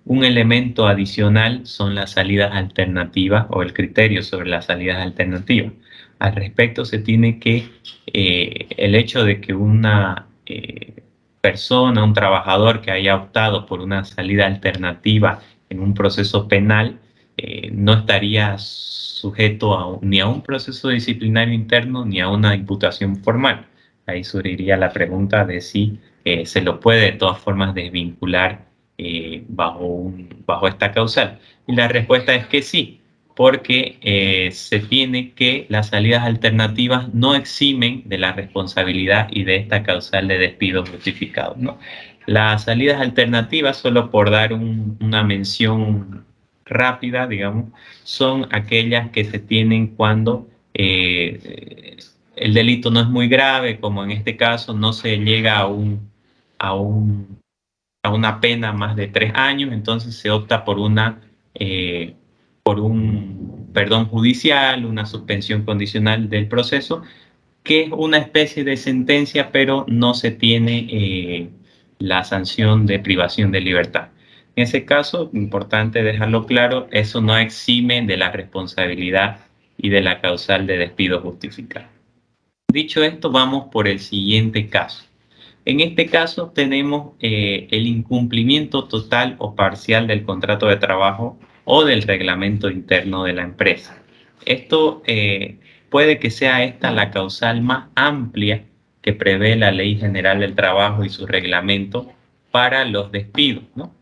Un elemento adicional son las salidas alternativas o el criterio sobre las salidas alternativas. Al respecto se tiene que el hecho de que una persona, un trabajador que haya optado por una salida alternativa en un proceso penal no estaría sujeto ni a un proceso disciplinario interno ni a una imputación formal. Ahí surgiría la pregunta de si se lo puede de todas formas desvincular bajo esta causal. Y la respuesta es que sí, porque se tiene que las salidas alternativas no eximen de la responsabilidad y de esta causal de despido justificado, ¿no? Las salidas alternativas, solo por dar una mención rápida, digamos, son aquellas que se tienen cuando el delito no es muy grave, como en este caso no se llega a una pena más de 3 años, entonces se opta por un perdón judicial, una suspensión condicional del proceso, que es una especie de sentencia, pero no se tiene la sanción de privación de libertad. En ese caso, importante dejarlo claro, eso no exime de la responsabilidad y de la causal de despido justificado. Dicho esto, vamos por el siguiente caso. En este caso tenemos el incumplimiento total o parcial del contrato de trabajo o del reglamento interno de la empresa. Esto puede que sea esta la causal más amplia que prevé la Ley General del Trabajo y su reglamento para los despidos, ¿no?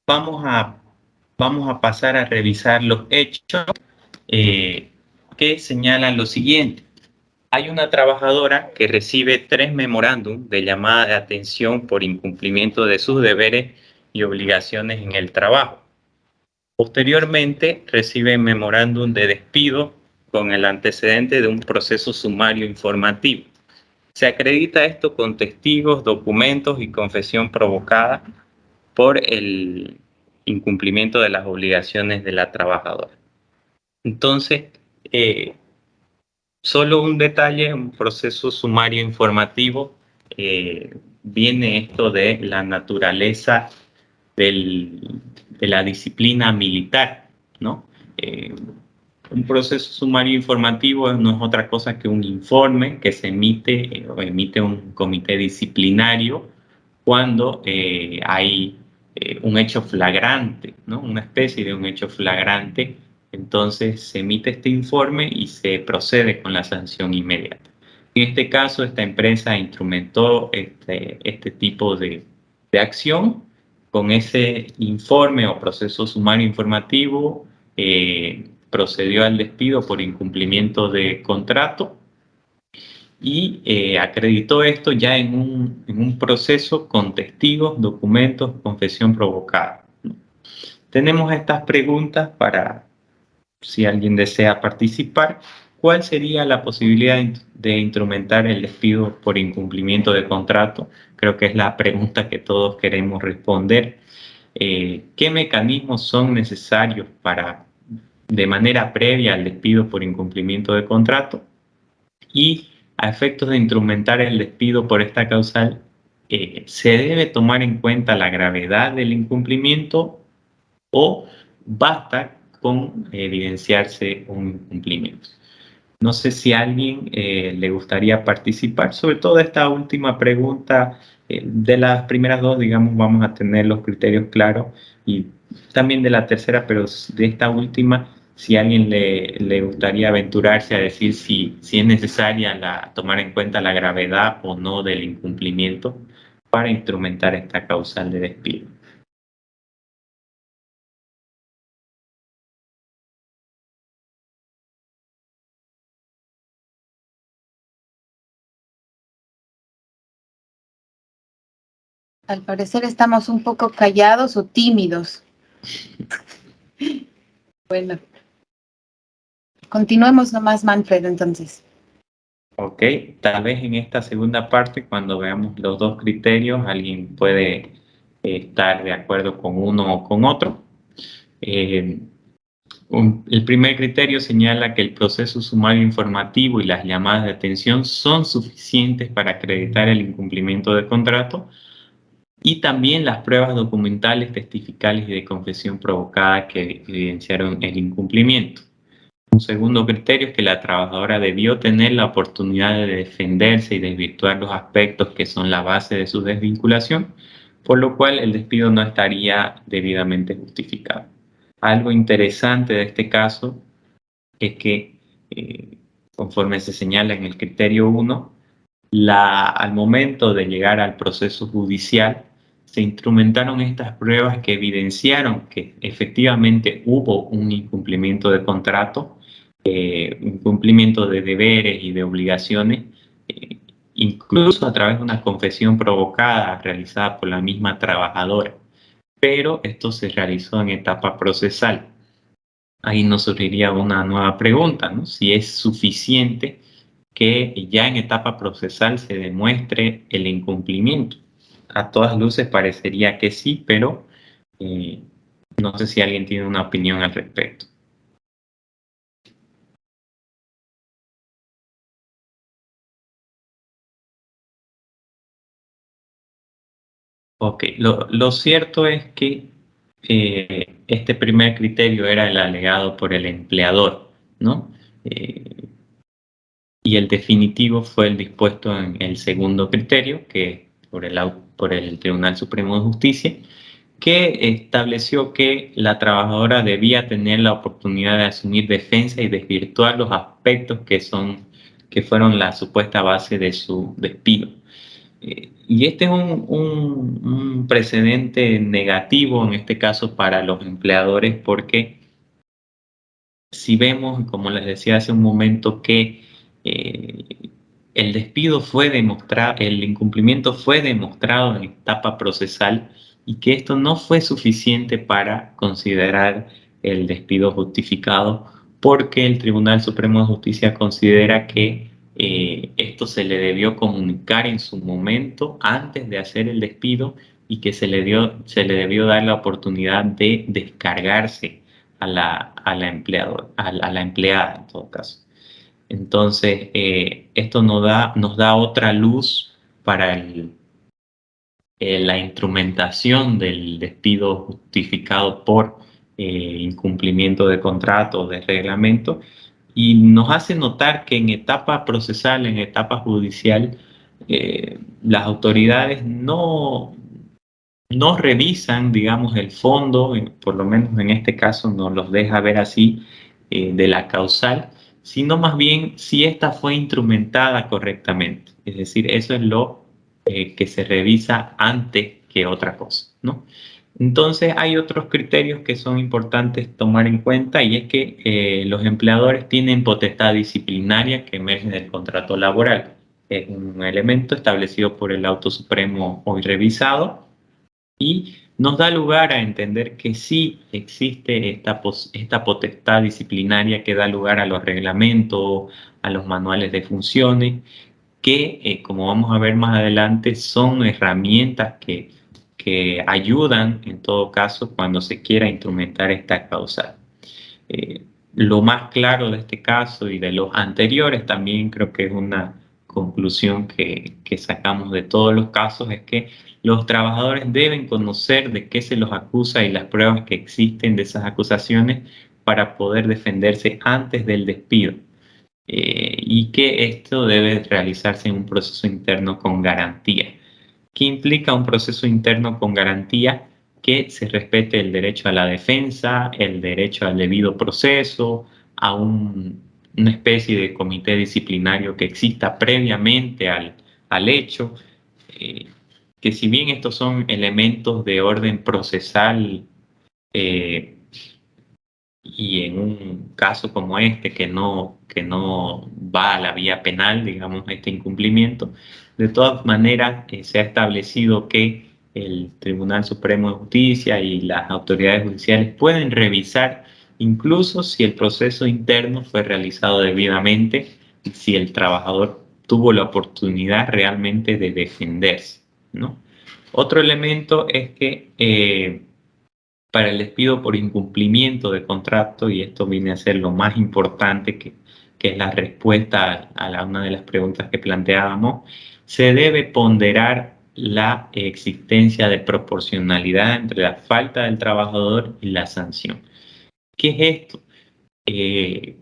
Vamos a pasar a revisar los hechos que señalan lo siguiente. Hay una trabajadora que recibe 3 memorándum de llamada de atención por incumplimiento de sus deberes y obligaciones en el trabajo. Posteriormente recibe memorándum de despido con el antecedente de un proceso sumario informativo. Se acredita esto con testigos, documentos y confesión provocada por el incumplimiento de las obligaciones de la trabajadora. Entonces, solo un detalle, un proceso sumario informativo, viene esto de la naturaleza de la disciplina militar, ¿no? Un proceso sumario informativo no es otra cosa que un informe que se emite o emite un comité disciplinario cuando hay un hecho flagrante, ¿no? Una especie de un hecho flagrante. Entonces se emite este informe y se procede con la sanción inmediata. En este caso, esta empresa instrumentó este tipo de acción con ese informe o proceso sumario informativo, procedió al despido por incumplimiento de contrato y acreditó esto ya en un proceso con testigos, documentos, confesión provocada. Tenemos estas preguntas para si alguien desea participar, ¿cuál sería la posibilidad de instrumentar el despido por incumplimiento de contrato? Creo que es la pregunta que todos queremos responder. ¿Qué mecanismos son necesarios para, de manera previa al despido por incumplimiento de contrato? Y a efectos de instrumentar el despido por esta causal, ¿se debe tomar en cuenta la gravedad del incumplimiento o basta con evidenciarse un incumplimiento? No sé si a alguien le gustaría participar, sobre todo de esta última pregunta. De las primeras dos, digamos, vamos a tener los criterios claros, y también de la tercera, pero de esta última, si a alguien le gustaría aventurarse a decir si es necesaria tomar en cuenta la gravedad o no del incumplimiento para instrumentar esta causal de despido. Al parecer estamos un poco callados o tímidos. Bueno, continuemos nomás, Manfred, entonces. Ok, tal vez en esta segunda parte, cuando veamos los dos criterios, alguien puede estar de acuerdo con uno o con otro. El primer criterio señala que el proceso sumario informativo y las llamadas de atención son suficientes para acreditar el incumplimiento del contrato, y también las pruebas documentales, testificales y de confesión provocada que evidenciaron el incumplimiento. Un segundo criterio es que la trabajadora debió tener la oportunidad de defenderse y desvirtuar los aspectos que son la base de su desvinculación, por lo cual el despido no estaría debidamente justificado. Algo interesante de este caso es que, conforme se señala en el criterio 1, al momento de llegar al proceso judicial, se instrumentaron estas pruebas que evidenciaron que efectivamente hubo un incumplimiento de contrato, incumplimiento de deberes y de obligaciones, incluso a través de una confesión provocada realizada por la misma trabajadora. Pero esto se realizó en etapa procesal. Ahí nos surgiría una nueva pregunta, ¿no? Si es suficiente que ya en etapa procesal se demuestre el incumplimiento. A todas luces parecería que sí, pero no sé si alguien tiene una opinión al respecto. Ok, lo cierto es que este primer criterio era el alegado por el empleador, ¿no? Y el definitivo fue el dispuesto en el segundo criterio, que por el Tribunal Supremo de Justicia, que estableció que la trabajadora debía tener la oportunidad de asumir defensa y desvirtuar los aspectos que fueron la supuesta base de su despido. Y este es un precedente negativo en este caso para los empleadores, porque si vemos, como les decía hace un momento, que el despido fue demostrado, el incumplimiento fue demostrado en etapa procesal, y que esto no fue suficiente para considerar el despido justificado, porque el Tribunal Supremo de Justicia considera que esto se le debió comunicar en su momento antes de hacer el despido, y que se le debió dar la oportunidad de descargarse a la empleada en todo caso. Entonces, esto nos da otra luz para la instrumentación del despido justificado por incumplimiento de contrato o de reglamento, y nos hace notar que en etapa procesal, en etapa judicial, las autoridades no revisan, digamos, el fondo, por lo menos en este caso nos los deja ver así, de la causal, sino más bien si esta fue instrumentada correctamente. Es decir, eso es lo que se revisa antes que otra cosa, ¿no? Entonces hay otros criterios que son importantes tomar en cuenta, y es que los empleadores tienen potestad disciplinaria que emerge del contrato laboral. Es un elemento establecido por el Auto Supremo hoy revisado, y nos da lugar a entender que sí existe esta potestad disciplinaria que da lugar a los reglamentos, a los manuales de funciones, que, como vamos a ver más adelante, son herramientas que ayudan en todo caso cuando se quiera instrumentar esta causal. Lo más claro de este caso y de los anteriores también creo que es una conclusión que sacamos de todos los casos, es que los trabajadores deben conocer de qué se los acusa y las pruebas que existen de esas acusaciones para poder defenderse antes del despido. Y que esto debe realizarse en un proceso interno con garantía. ¿Qué implica un proceso interno con garantía? Que se respete el derecho a la defensa, el derecho al debido proceso, a una especie de comité disciplinario que exista previamente al hecho, que si bien estos son elementos de orden procesal, y en un caso como este que no va a la vía penal, digamos, este incumplimiento, de todas maneras se ha establecido que el Tribunal Supremo de Justicia y las autoridades judiciales pueden revisar incluso si el proceso interno fue realizado debidamente y si el trabajador tuvo la oportunidad realmente de defenderse, ¿no? Otro elemento es que para el despido por incumplimiento de contrato, y esto viene a ser lo más importante que es la respuesta a una de las preguntas que planteábamos, se debe ponderar la existencia de proporcionalidad entre la falta del trabajador y la sanción. ¿Qué es esto? Que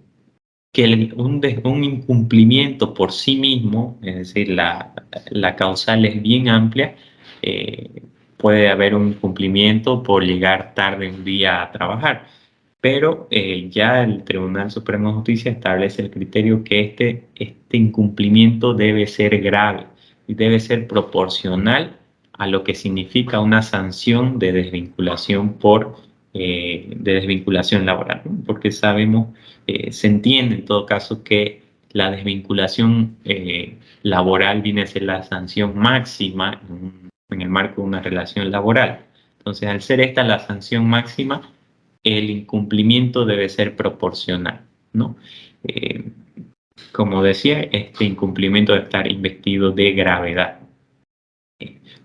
un incumplimiento por sí mismo, es decir, la causal es bien amplia, puede haber un incumplimiento por llegar tarde un día a trabajar, pero ya el Tribunal Supremo de Justicia establece el criterio que este incumplimiento debe ser grave y debe ser proporcional a lo que significa una sanción de desvinculación de desvinculación laboral, ¿no? Porque sabemos, se entiende en todo caso que la desvinculación laboral viene a ser la sanción máxima en el marco de una relación laboral. Entonces, al ser esta la sanción máxima, el incumplimiento debe ser proporcional, ¿no? Como decía, este incumplimiento debe estar investido de gravedad.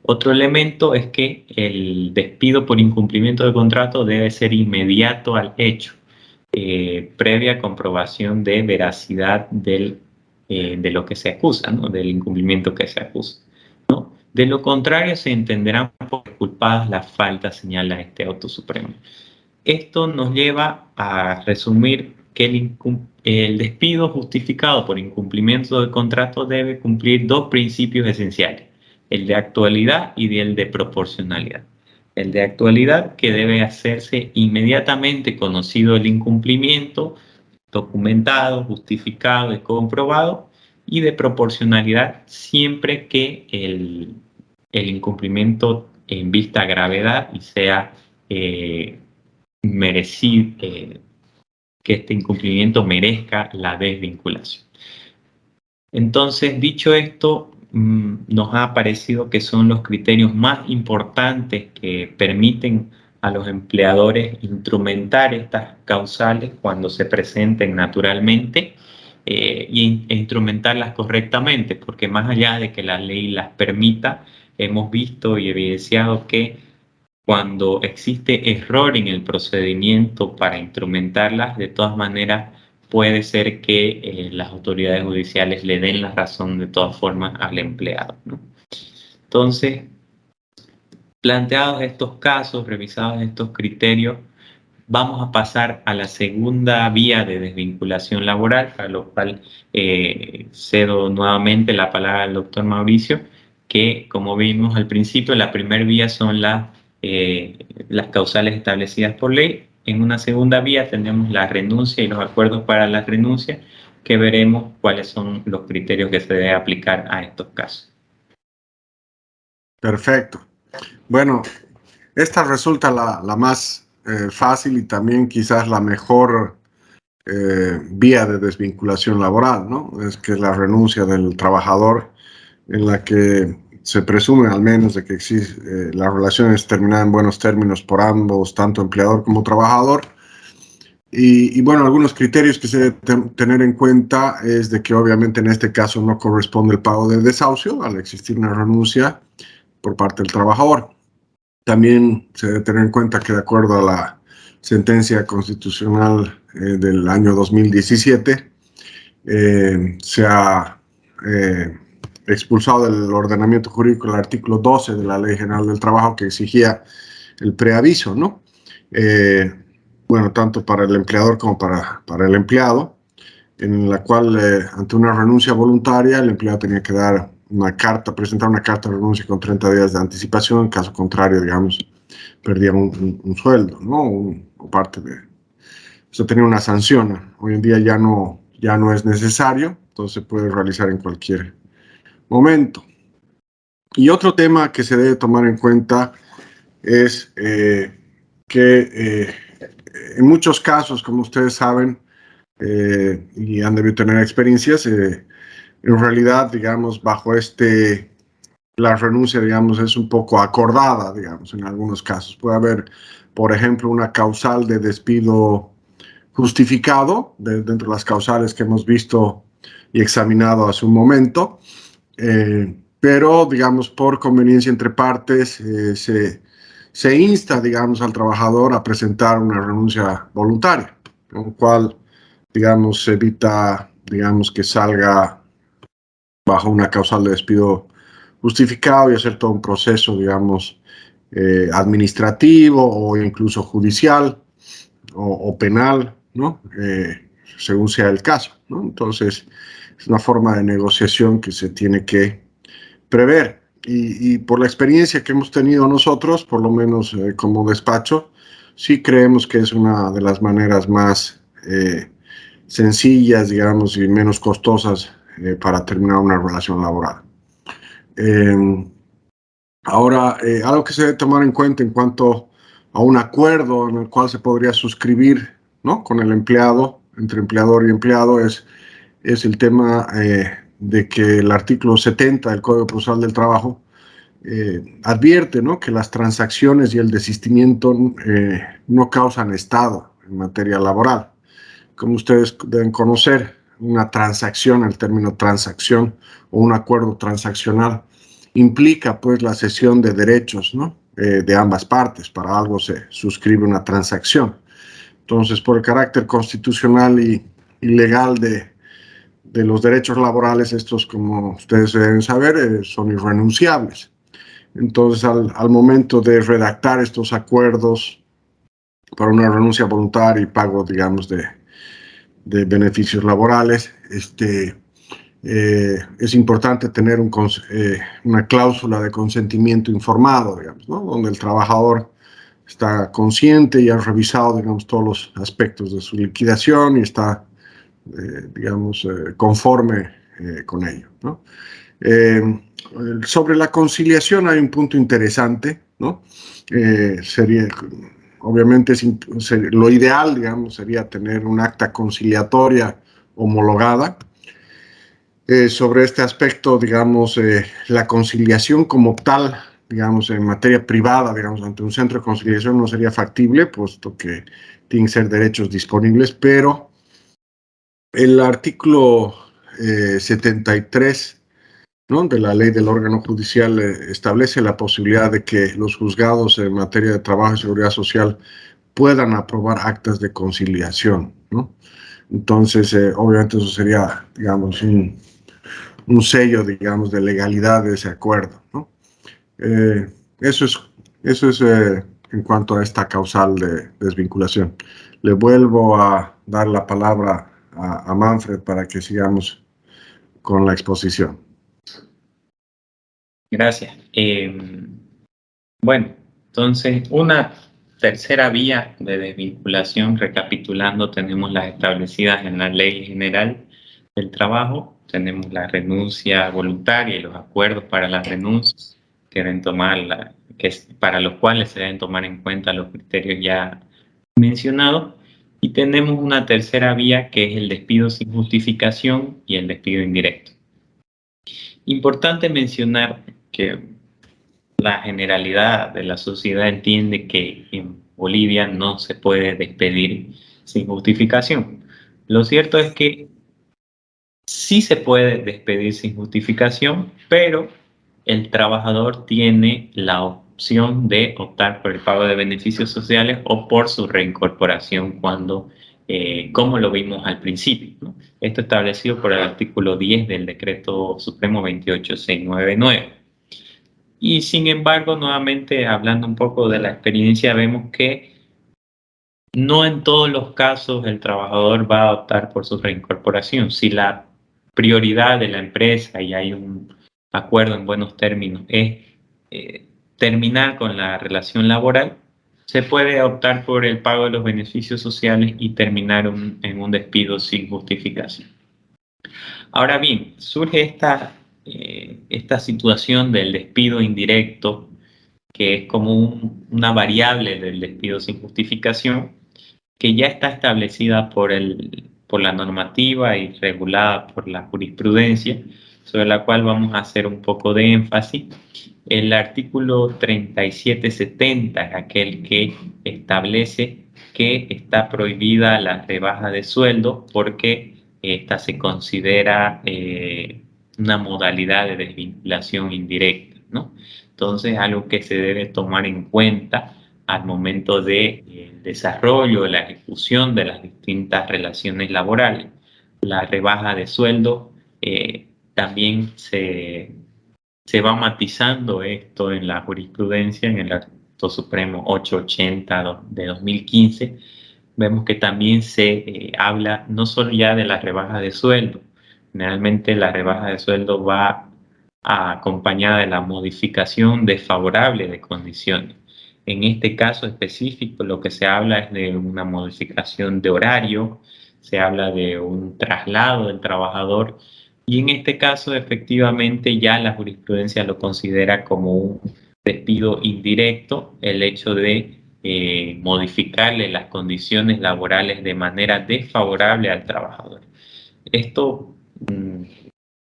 Otro elemento es que el despido por incumplimiento de contrato debe ser inmediato al hecho, previa comprobación de veracidad de lo que se acusa, ¿no? Del incumplimiento que se acusa, ¿no? De lo contrario, se entenderán por culpadas las faltas, señala este auto supremo. Esto nos lleva a resumir que el despido justificado por incumplimiento del contrato debe cumplir dos principios esenciales: el de actualidad y el de proporcionalidad. El de actualidad, que debe hacerse inmediatamente conocido el incumplimiento, documentado, justificado y comprobado, y de proporcionalidad, siempre que el incumplimiento invista gravedad y sea merecido, que este incumplimiento merezca la desvinculación. Entonces, dicho esto, nos ha parecido que son los criterios más importantes que permiten a los empleadores instrumentar estas causales cuando se presenten naturalmente, e instrumentarlas correctamente, porque más allá de que la ley las permita, hemos visto y evidenciado que cuando existe error en el procedimiento para instrumentarlas, de todas maneras puede ser que las autoridades judiciales le den la razón de todas formas al empleado, ¿no? Entonces, planteados estos casos, revisados estos criterios, vamos a pasar a la segunda vía de desvinculación laboral, para lo cual cedo nuevamente la palabra al doctor Mauricio, que, como vimos al principio, la primera vía son las causales establecidas por ley. En una segunda vía tendremos la renuncia y los acuerdos para la renuncia, que veremos cuáles son los criterios que se debe aplicar a estos casos. Perfecto. Bueno, esta resulta la más fácil y también quizás la mejor vía de desvinculación laboral, ¿no? Es que la renuncia del trabajador, en la que se presume al menos de que existe, la relación es terminada en buenos términos por ambos, tanto empleador como trabajador. Y bueno, algunos criterios que se deben tener en cuenta es de que obviamente en este caso no corresponde el pago de desahucio al existir una renuncia por parte del trabajador. También se debe tener en cuenta que de acuerdo a la sentencia constitucional del año 2017, se ha expulsado del ordenamiento jurídico el artículo 12 de la Ley General del Trabajo que exigía el preaviso, ¿no? Bueno, tanto para el empleador como para el empleado, en la cual ante una renuncia voluntaria el empleado tenía que dar una carta, presentar una carta de renuncia con 30 días de anticipación, en caso contrario, digamos, perdía un sueldo, ¿no? O parte de... Eso tenía una sanción. Hoy en día ya no es necesario, entonces se puede realizar en cualquier momento. Y otro tema que se debe tomar en cuenta es que en muchos casos, como ustedes saben, y han debido tener experiencias, en realidad, digamos, bajo la renuncia, digamos, es un poco acordada, digamos, en algunos casos. Puede haber, por ejemplo, una causal de despido justificado, dentro de las causales que hemos visto y examinado hace un momento, pero, digamos, por conveniencia entre partes, se insta, digamos, al trabajador a presentar una renuncia voluntaria, con lo cual, digamos, se evita, digamos, que salga bajo una causal de despido justificado y hacer todo un proceso, digamos, administrativo o incluso judicial o penal, ¿no? Según sea el caso, ¿no? Entonces, es una forma de negociación que se tiene que prever. Y por la experiencia que hemos tenido nosotros, por lo menos como despacho, sí creemos que es una de las maneras más sencillas, digamos, y menos costosas para terminar una relación laboral. Ahora, algo que se debe tomar en cuenta en cuanto a un acuerdo en el cual se podría suscribir, ¿no?, con el empleado, entre empleador y empleado, es el tema de que el artículo 70 del Código Procesal del Trabajo advierte, ¿no?, que las transacciones y el desistimiento no causan estado en materia laboral. Como ustedes deben conocer, una transacción, el término transacción o un acuerdo transaccional, implica pues la cesión de derechos, ¿no?, de ambas partes. Para algo se suscribe una transacción. Entonces, por el carácter constitucional y legal de los derechos laborales, estos, como ustedes deben saber, son irrenunciables. Entonces, al momento de redactar estos acuerdos para una renuncia voluntaria y pago, digamos, de beneficios laborales, es importante tener una cláusula de consentimiento informado, digamos, ¿no?, donde el trabajador está consciente y ha revisado, digamos, todos los aspectos de su liquidación y está, digamos, conforme con ello, ¿no? Sobre la conciliación hay un punto interesante, ¿no? Obviamente, lo ideal, digamos, sería tener un acta conciliatoria homologada. Sobre este aspecto, digamos, la conciliación como tal, digamos, en materia privada, digamos, ante un centro de conciliación no sería factible, puesto que tienen que ser derechos disponibles, pero el artículo 73, ¿no?, de la ley del órgano judicial establece la posibilidad de que los juzgados en materia de trabajo y seguridad social puedan aprobar actas de conciliación, ¿no? Entonces, obviamente eso sería, digamos, un sello, digamos, de legalidad de ese acuerdo, ¿no? Eso es en cuanto a esta causal de desvinculación. Le vuelvo a dar la palabra a Manfred para que sigamos con la exposición. Gracias. Bueno, entonces, una tercera vía de desvinculación, recapitulando, tenemos las establecidas en la Ley General del Trabajo, tenemos la renuncia voluntaria y los acuerdos para las renuncias que deben para los cuales se deben tomar en cuenta los criterios ya mencionados, y tenemos una tercera vía que es el despido sin justificación y el despido indirecto. Importante mencionar porque la generalidad de la sociedad entiende que en Bolivia no se puede despedir sin justificación. Lo cierto es que sí se puede despedir sin justificación, pero el trabajador tiene la opción de optar por el pago de beneficios sociales o por su reincorporación cuando, como lo vimos al principio, ¿no? Esto establecido por el artículo 10 del Decreto Supremo 28699. Y sin embargo, nuevamente hablando un poco de la experiencia, vemos que no en todos los casos el trabajador va a optar por su reincorporación. Si la prioridad de la empresa, y hay un acuerdo en buenos términos, es terminar con la relación laboral, se puede optar por el pago de los beneficios sociales y terminar en un despido sin justificación. Ahora bien, surge esta situación del despido indirecto, que es como una variable del despido sin justificación, que ya está establecida por la normativa y regulada por la jurisprudencia, sobre la cual vamos a hacer un poco de énfasis. El artículo 3770 es aquel que establece que está prohibida la rebaja de sueldo porque esta se considera una modalidad de desvinculación indirecta, ¿no? Entonces, algo que se debe tomar en cuenta al momento del desarrollo, la ejecución de las distintas relaciones laborales. La rebaja de sueldo también se va matizando esto en la jurisprudencia, en el Acto Supremo 880 de 2015. Vemos que también se habla no solo ya de la rebaja de sueldo, generalmente la rebaja de sueldo va acompañada de la modificación desfavorable de condiciones. En este caso específico, lo que se habla es de una modificación de horario, se habla de un traslado del trabajador, y en este caso efectivamente ya la jurisprudencia lo considera como un despido indirecto, el hecho de modificarle las condiciones laborales de manera desfavorable al trabajador. Esto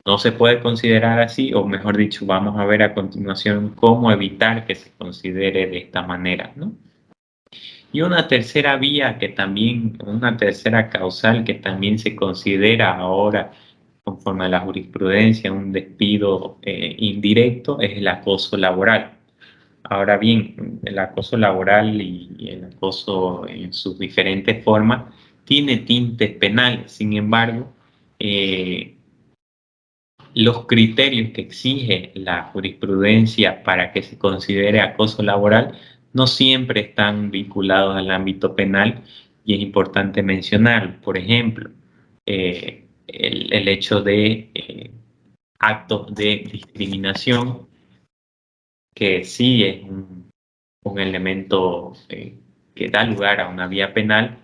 no se puede considerar así, o mejor dicho, vamos a ver a continuación cómo evitar que se considere de esta manera, ¿no? Y una tercera vía que también, una tercera causal que también se considera ahora, conforme a la jurisprudencia, un despido indirecto, es el acoso laboral. Ahora bien, el acoso laboral y el acoso en sus diferentes formas tiene tintes penales. Sin embargo, los criterios que exige la jurisprudencia para que se considere acoso laboral no siempre están vinculados al ámbito penal, y es importante mencionar, por ejemplo, el hecho de actos de discriminación, que sí es un elemento que da lugar a una vía penal,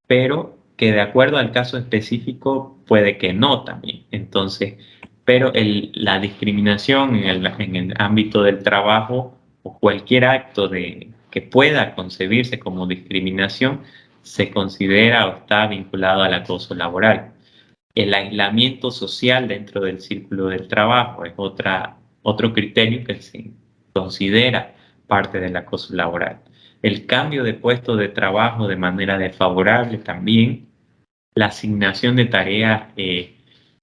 pero que de acuerdo al caso específico puede que no también. Entonces, pero la discriminación en el ámbito del trabajo o cualquier acto que pueda concebirse como discriminación se considera o está vinculado al acoso laboral. El aislamiento social dentro del círculo del trabajo es otro criterio que se considera parte del acoso laboral. El cambio de puesto de trabajo de manera desfavorable también, la asignación de tareas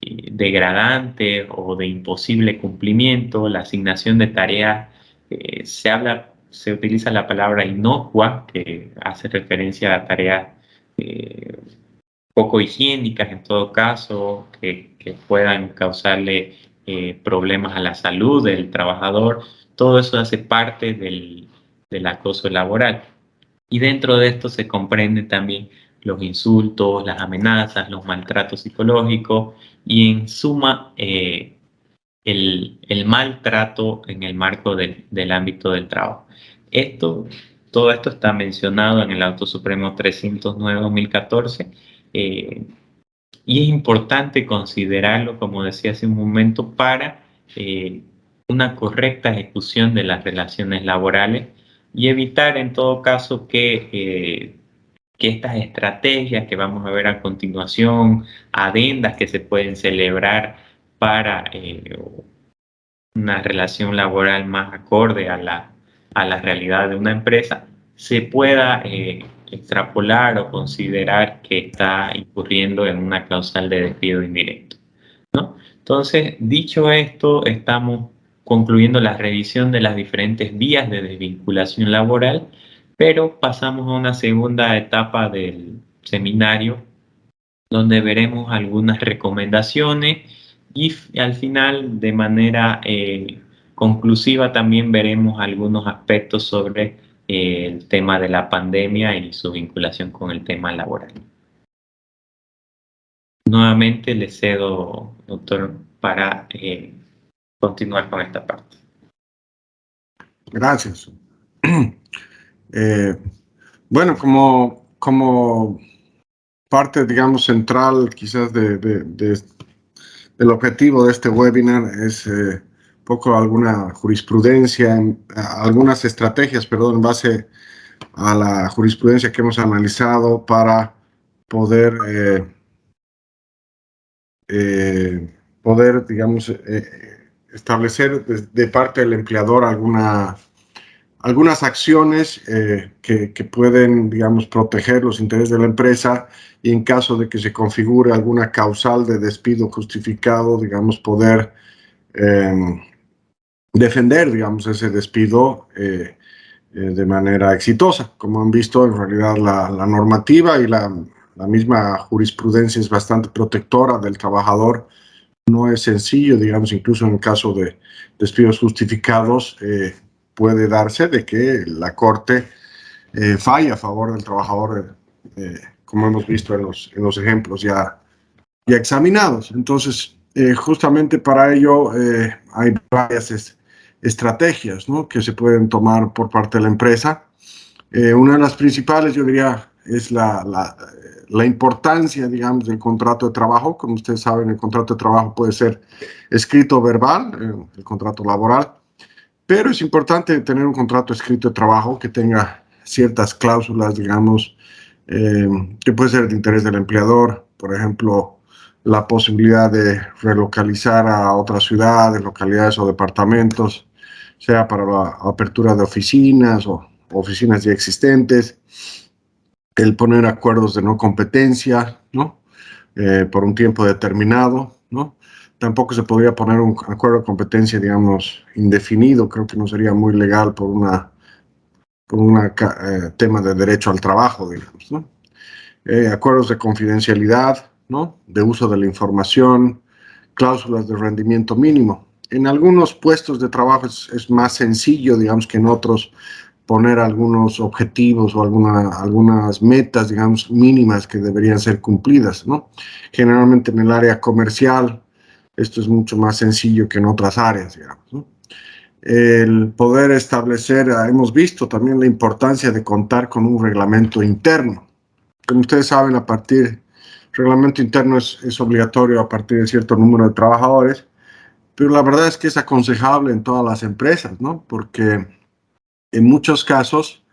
degradantes o de imposible cumplimiento, la asignación de tareas, se utiliza la palabra inocua, que hace referencia a tareas poco higiénicas en todo caso, que puedan causarle problemas a la salud del trabajador. Todo eso hace parte del acoso laboral. Y dentro de esto se comprende también los insultos, las amenazas, los maltratos psicológicos y en suma el maltrato en el marco del ámbito del trabajo. Todo esto está mencionado en el Auto Supremo 309/2014 y es importante considerarlo, como decía hace un momento, para una correcta ejecución de las relaciones laborales y evitar en todo caso que estas estrategias que vamos a ver a continuación, adendas que se pueden celebrar para una relación laboral más acorde a la realidad de una empresa, se pueda extrapolar o considerar que está incurriendo en una causal de despido indirecto, ¿no? Entonces, dicho esto, estamos concluyendo la revisión de las diferentes vías de desvinculación laboral, pero pasamos a una segunda etapa del seminario, donde veremos algunas recomendaciones y al final, de manera conclusiva, también veremos algunos aspectos sobre el tema de la pandemia y su vinculación con el tema laboral. Nuevamente le cedo, doctor, para continuar con esta parte. Gracias. Bueno, como parte, digamos, central quizás del objetivo de este webinar es poco alguna jurisprudencia, algunas estrategias, perdón, en base a la jurisprudencia que hemos analizado para poder, digamos, establecer de parte del empleador algunas acciones que pueden, digamos, proteger los intereses de la empresa y en caso de que se configure alguna causal de despido justificado, digamos, poder defender, digamos, ese despido de manera exitosa. Como han visto, en realidad la normativa y la misma jurisprudencia es bastante protectora del trabajador. No es sencillo, digamos, incluso en el caso de despidos justificados, puede darse de que la Corte falla a favor del trabajador, como hemos visto en los ejemplos ya examinados. Entonces, justamente para ello hay varias estrategias, ¿no?, que se pueden tomar por parte de la empresa. Una de las principales, yo diría, es la importancia, digamos, del contrato de trabajo. Como ustedes saben, el contrato de trabajo puede ser escrito o verbal, el contrato laboral, pero es importante tener un contrato escrito de trabajo que tenga ciertas cláusulas, digamos, que puede ser de interés del empleador. Por ejemplo, la posibilidad de relocalizar a otras ciudades, localidades o departamentos, sea para la apertura de oficinas o oficinas ya existentes, el poner acuerdos de no competencia, ¿no?, por un tiempo determinado, ¿no? Tampoco se podría poner un acuerdo de competencia, digamos, indefinido. Creo que no sería muy legal por un tema de derecho al trabajo, digamos, ¿no? Acuerdos de confidencialidad, ¿no?, de uso de la información, cláusulas de rendimiento mínimo. En algunos puestos de trabajo es más sencillo, digamos, que en otros, poner algunos objetivos o algunas metas, digamos, mínimas que deberían ser cumplidas, ¿no? Generalmente en el área comercial esto es mucho más sencillo que en otras áreas, digamos, ¿no? El poder establecer, hemos visto también la importancia de contar con un reglamento interno. Como ustedes saben, reglamento interno es obligatorio a partir de cierto número de trabajadores, pero la verdad es que es aconsejable en todas las empresas, ¿no? Porque en muchos casos,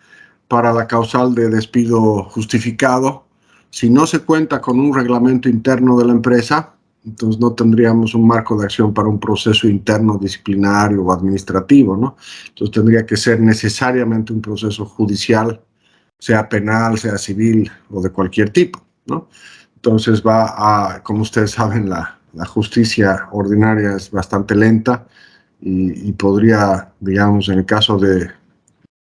para la causal de despido justificado, si no se cuenta con un reglamento interno de la empresa, entonces no tendríamos un marco de acción para un proceso interno disciplinario o administrativo, ¿no? Entonces tendría que ser necesariamente un proceso judicial, sea penal, sea civil o de cualquier tipo, ¿no? Entonces como ustedes saben, la justicia ordinaria es bastante lenta y podría, digamos, en el caso de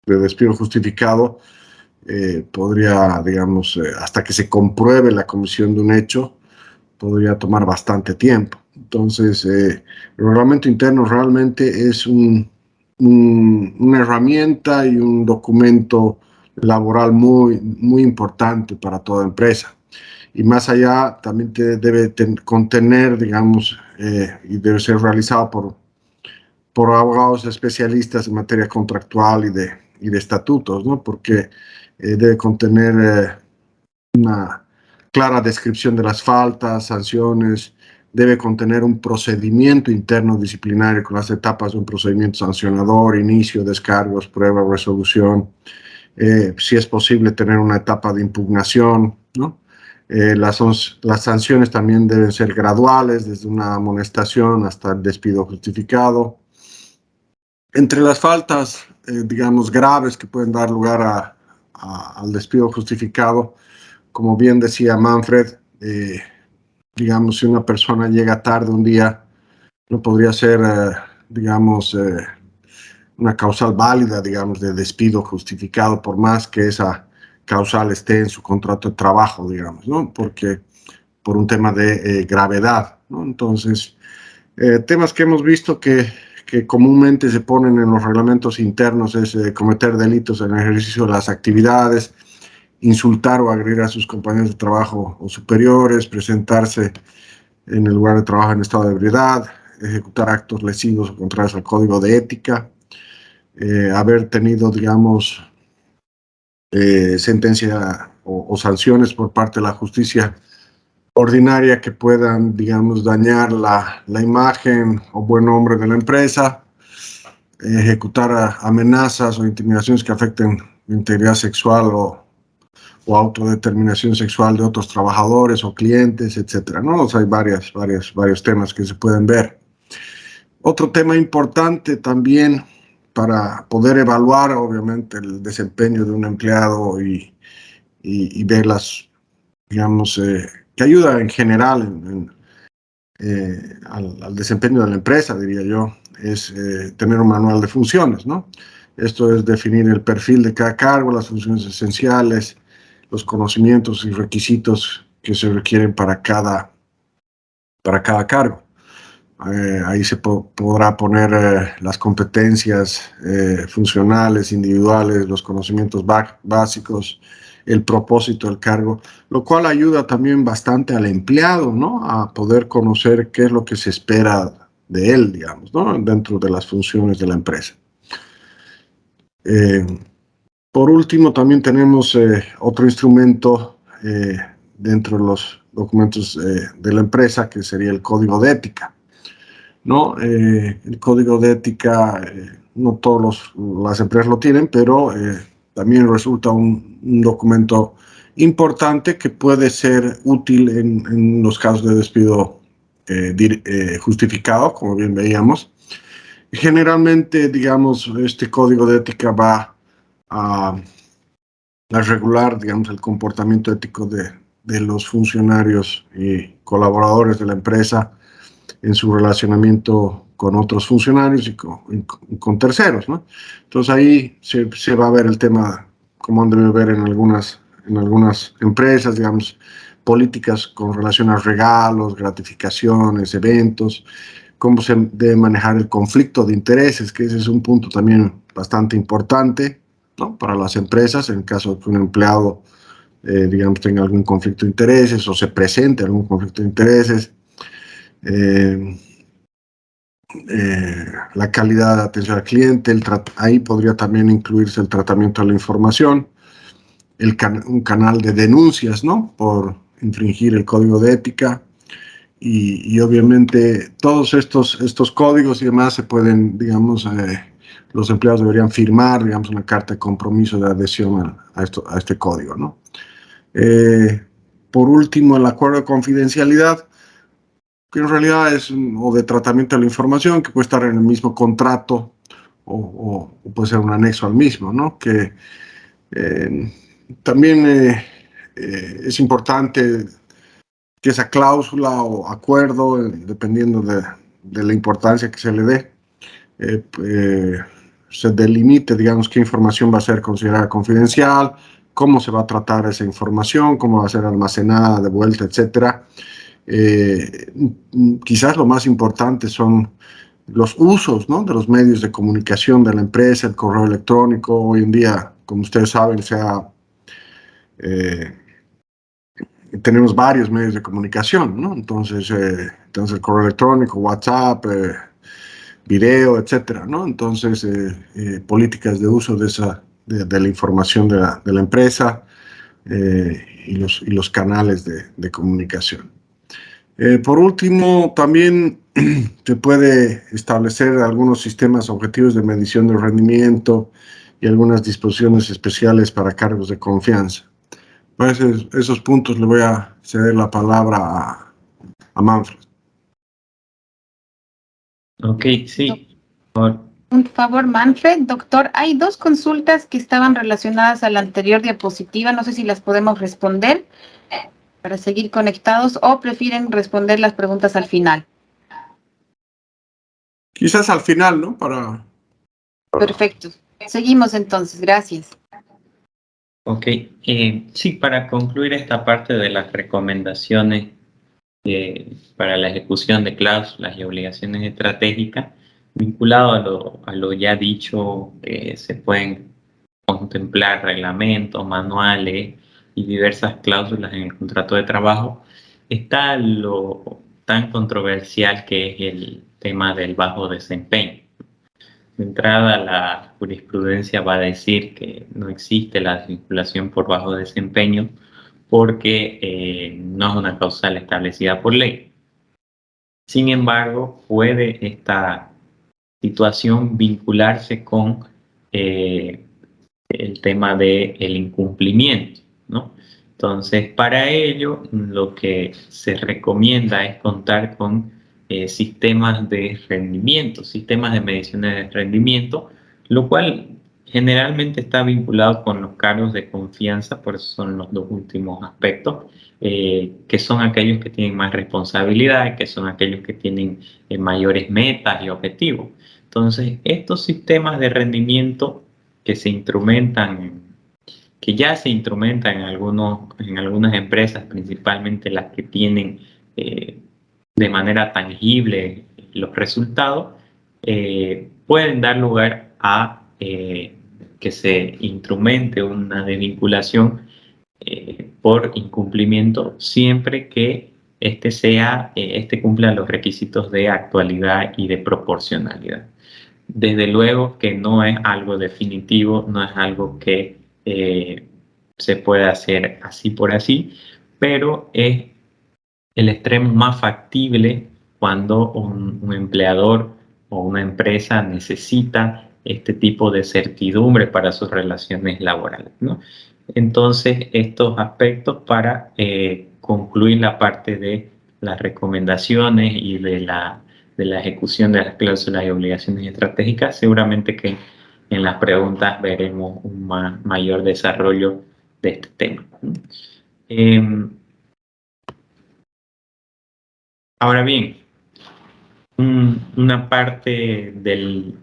despido justificado, podría, digamos, hasta que se compruebe la comisión de un hecho, podría tomar bastante tiempo. Entonces, el reglamento interno realmente es una herramienta y un documento laboral muy importante para toda empresa. Y más allá, también debe contener, digamos, y debe ser realizado por abogados especialistas en materia contractual y de estatutos, ¿no? Porque debe contener una clara descripción de las faltas, sanciones, debe contener un procedimiento interno disciplinario con las etapas de un procedimiento sancionador, inicio, descargos, prueba, resolución, si es posible tener una etapa de impugnación, ¿no? Las sanciones también deben ser graduales, desde una amonestación hasta el despido justificado. Entre las faltas, digamos, graves que pueden dar lugar al despido justificado, como bien decía Manfred, digamos, si una persona llega tarde un día, no podría ser, digamos, una causal válida, digamos, de despido justificado, por más que esa causal esté en su contrato de trabajo, digamos, ¿no? Porque por un tema de gravedad, ¿no? Entonces, temas que hemos visto que comúnmente se ponen en los reglamentos internos es cometer delitos en el ejercicio de las actividades, insultar o agredir a sus compañeros de trabajo o superiores, presentarse en el lugar de trabajo en estado de ebriedad, ejecutar actos lesivos o contrarios al código de ética, haber tenido, digamos, sentencia o sanciones por parte de la justicia ordinaria que puedan, digamos, dañar la imagen o buen nombre de la empresa, ejecutar amenazas o intimidaciones que afecten la integridad sexual o autodeterminación sexual de otros trabajadores o clientes, etcétera, ¿no? O sea, hay varios temas que se pueden ver. Otro tema importante también para poder evaluar, obviamente, el desempeño de un empleado y ver las, digamos, que ayuda en general al desempeño de la empresa, diría yo, es tener un manual de funciones, ¿no? Esto es definir el perfil de cada cargo, las funciones esenciales, los conocimientos y requisitos que se requieren para cada cargo. Ahí se podrá poner las competencias funcionales, individuales, los conocimientos básicos, el propósito del cargo, lo cual ayuda también bastante al empleado, ¿no? A poder conocer qué es lo que se espera de él, digamos, ¿no? Dentro de las funciones de la empresa. Por último, también tenemos otro instrumento dentro de los documentos de la empresa, que sería el código de ética, ¿no? El código de ética, no todas las empresas lo tienen, pero también resulta un documento importante que puede ser útil en los casos de despido justificado, como bien veíamos. Generalmente, digamos, este código de ética va a regular, digamos, el comportamiento ético de los funcionarios y colaboradores de la empresa en su relacionamiento con otros funcionarios y con terceros, ¿no? Entonces ahí se va a ver el tema, como han de ver en algunas empresas, digamos, políticas con relación a regalos, gratificaciones, eventos, cómo se debe manejar el conflicto de intereses, que ese es un punto también bastante importante, ¿no? Para las empresas, en caso de que un empleado, digamos, tenga algún conflicto de intereses o se presente algún conflicto de intereses. La calidad de atención al cliente, ahí podría también incluirse el tratamiento de la información, un canal de denuncias, ¿no? Por infringir el código de ética y obviamente todos estos códigos y demás se pueden, digamos, los empleados deberían firmar, digamos, una carta de compromiso de adhesión a este código, ¿no? Por último, el acuerdo de confidencialidad, que en realidad es o de tratamiento de la información, que puede estar en el mismo contrato o puede ser un anexo al mismo, ¿no? Que también es importante que esa cláusula o acuerdo, dependiendo de la importancia que se le dé, se delimite, digamos, qué información va a ser considerada confidencial, cómo se va a tratar esa información, cómo va a ser almacenada, devuelta, etcétera. Quizás lo más importante son los usos, ¿no? De los medios de comunicación de la empresa, el correo electrónico. Hoy en día, como ustedes saben, tenemos varios medios de comunicación, ¿no? Entonces el correo electrónico, WhatsApp, video, etcétera, ¿no? Entonces, políticas de uso de la información de la empresa y los canales de comunicación. Por último, también se puede establecer algunos sistemas objetivos de medición del rendimiento y algunas disposiciones especiales para cargos de confianza. Pues esos puntos le voy a ceder la palabra a Manfred. Ok, sí. Un favor, Manfred. Doctor, hay dos consultas que estaban relacionadas a la anterior diapositiva. No sé si las podemos responder para seguir conectados o prefieren responder las preguntas al final. Quizás al final, ¿no? Perfecto. Seguimos entonces. Gracias. Ok, sí, para concluir esta parte de las recomendaciones para la ejecución de cláusulas y obligaciones estratégicas, vinculado a lo ya dicho, se pueden contemplar reglamentos, manuales y diversas cláusulas en el contrato de trabajo. Está lo tan controversial que es el tema del bajo desempeño. De entrada, la jurisprudencia va a decir que no existe la desvinculación por bajo desempeño porque no es una causal establecida por ley. Sin embargo, puede esta situación vincularse con el tema del incumplimiento, ¿no? Entonces, para ello, lo que se recomienda es contar con sistemas de rendimiento, sistemas de mediciones de rendimiento, lo cual generalmente está vinculado con los cargos de confianza, por eso son los dos últimos aspectos, que son aquellos que tienen más responsabilidad, que son aquellos que tienen mayores metas y objetivos. Entonces, estos sistemas de rendimiento que se instrumentan, que ya se instrumentan en algunas empresas, principalmente las que tienen de manera tangible los resultados, pueden dar lugar a que se instrumente una desvinculación por incumplimiento siempre que este cumpla los requisitos de actualidad y de proporcionalidad. Desde luego que no es algo definitivo, no es algo que se puede hacer así por así, pero es el extremo más factible cuando un empleador o una empresa necesita este tipo de certidumbre para sus relaciones laborales, ¿no? Entonces, estos aspectos para concluir la parte de las recomendaciones y de la ejecución de las cláusulas y obligaciones estratégicas, seguramente que en las preguntas veremos un mayor desarrollo de este tema. Ahora bien, una parte del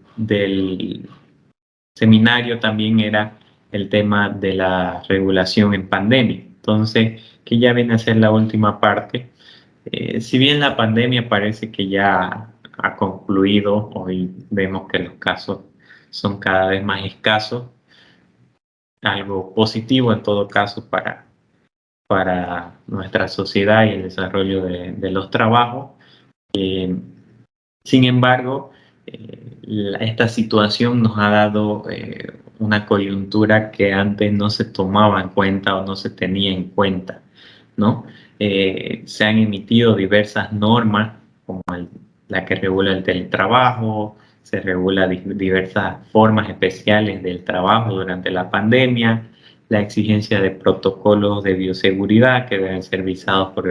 seminario también era el tema de la regulación en pandemia. Entonces, que ya viene a ser la última parte. Si bien la pandemia parece que ya ha concluido, hoy vemos que los casos son cada vez más escasos, algo positivo en todo caso para nuestra sociedad y el desarrollo de los trabajos. Sin embargo, esta situación nos ha dado una coyuntura que antes no se tomaba en cuenta o no se tenía en cuenta, ¿no? Se han emitido diversas normas, como la que regula el teletrabajo, se regula diversas formas especiales del trabajo durante la pandemia, la exigencia de protocolos de bioseguridad que deben ser visados por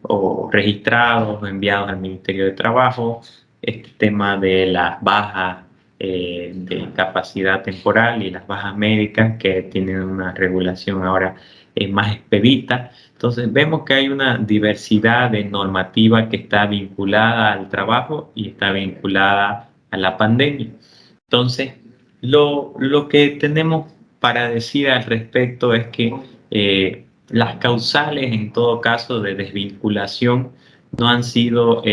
o registrados o enviados al Ministerio de Trabajo, este tema de las bajas de capacidad temporal y las bajas médicas que tienen una regulación ahora más expedita. Entonces vemos que hay una diversidad de normativa que está vinculada al trabajo y está vinculada a la pandemia. Entonces, lo que tenemos para decir al respecto es que las causales, en todo caso, de desvinculación no han sido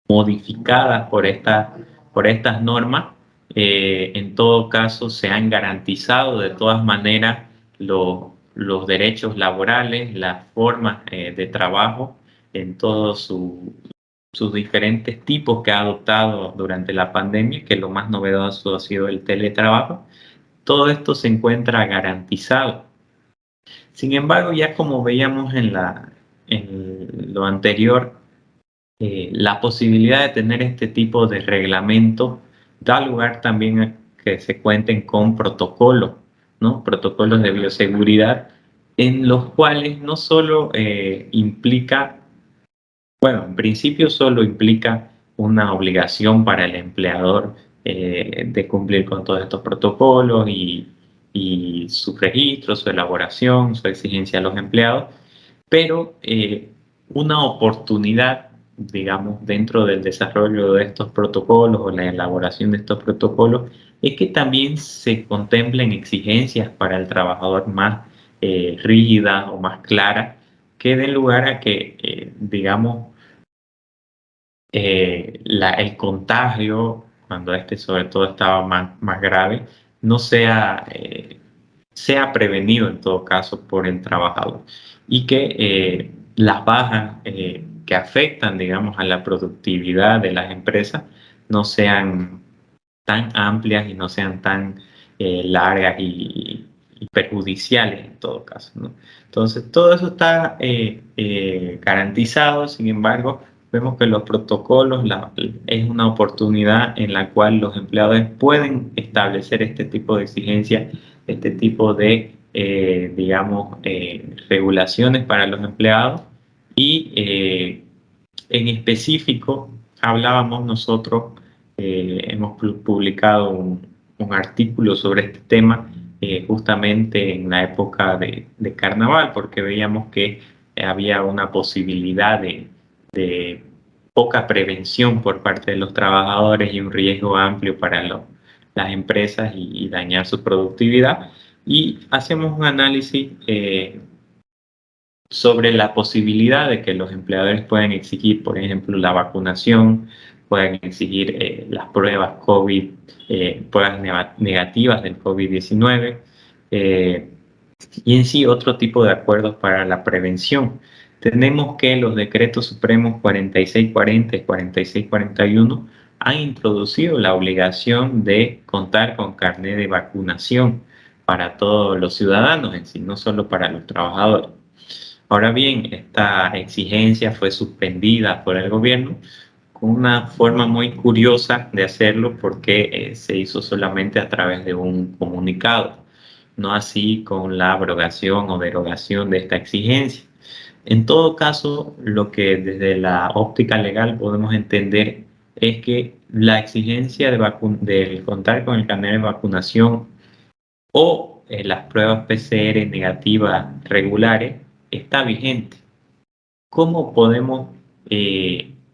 modificadas por estas normas. En todo caso, se han garantizado de todas maneras los derechos laborales, las formas de trabajo en todos sus diferentes tipos que ha adoptado durante la pandemia, que lo más novedoso ha sido el teletrabajo. Todo esto se encuentra garantizado. Sin embargo, ya como veíamos en lo anterior, la posibilidad de tener este tipo de reglamento da lugar también a que se cuenten con protocolos, ¿no? Protocolos de bioseguridad, en los cuales no solo implica, bueno, en principio solo implica una obligación para el empleador de cumplir con todos estos protocolos y su registro, su elaboración, su exigencia a los empleados, pero una oportunidad, digamos, dentro del desarrollo de estos protocolos o la elaboración de estos protocolos es que también se contemplen exigencias para el trabajador más rígidas o más claras que den lugar a que, digamos, el contagio, cuando este sobre todo estaba más grave, no sea prevenido en todo caso por el trabajador y que las bajas que afectan, digamos, a la productividad de las empresas no sean tan amplias y no sean tan largas y perjudiciales en todo caso, ¿no? Entonces, todo eso está garantizado. Sin embargo, vemos que los protocolos es una oportunidad en la cual los empleadores pueden establecer este tipo de exigencias, este tipo de, digamos, regulaciones para los empleados y en específico hablábamos nosotros, hemos publicado un artículo sobre este tema justamente en la época de carnaval, porque veíamos que había una posibilidad de poca prevención por parte de los trabajadores y un riesgo amplio para las empresas y dañar su productividad. Y hacemos un análisis sobre la posibilidad de que los empleadores puedan exigir, por ejemplo, la vacunación, puedan exigir las pruebas COVID, pruebas negativas del COVID-19 y en sí otro tipo de acuerdos para la prevención. Tenemos que los decretos supremos 4640 y 4641 han introducido la obligación de contar con carnet de vacunación para todos los ciudadanos en sí, no solo para los trabajadores. Ahora bien, esta exigencia fue suspendida por el gobierno con una forma muy curiosa de hacerlo porque se hizo solamente a través de un comunicado, no así con la abrogación o derogación de esta exigencia. En todo caso, lo que desde la óptica legal podemos entender es que la exigencia del contar con el carnet de vacunación o las pruebas PCR negativas regulares está vigente. ¿Cómo podemos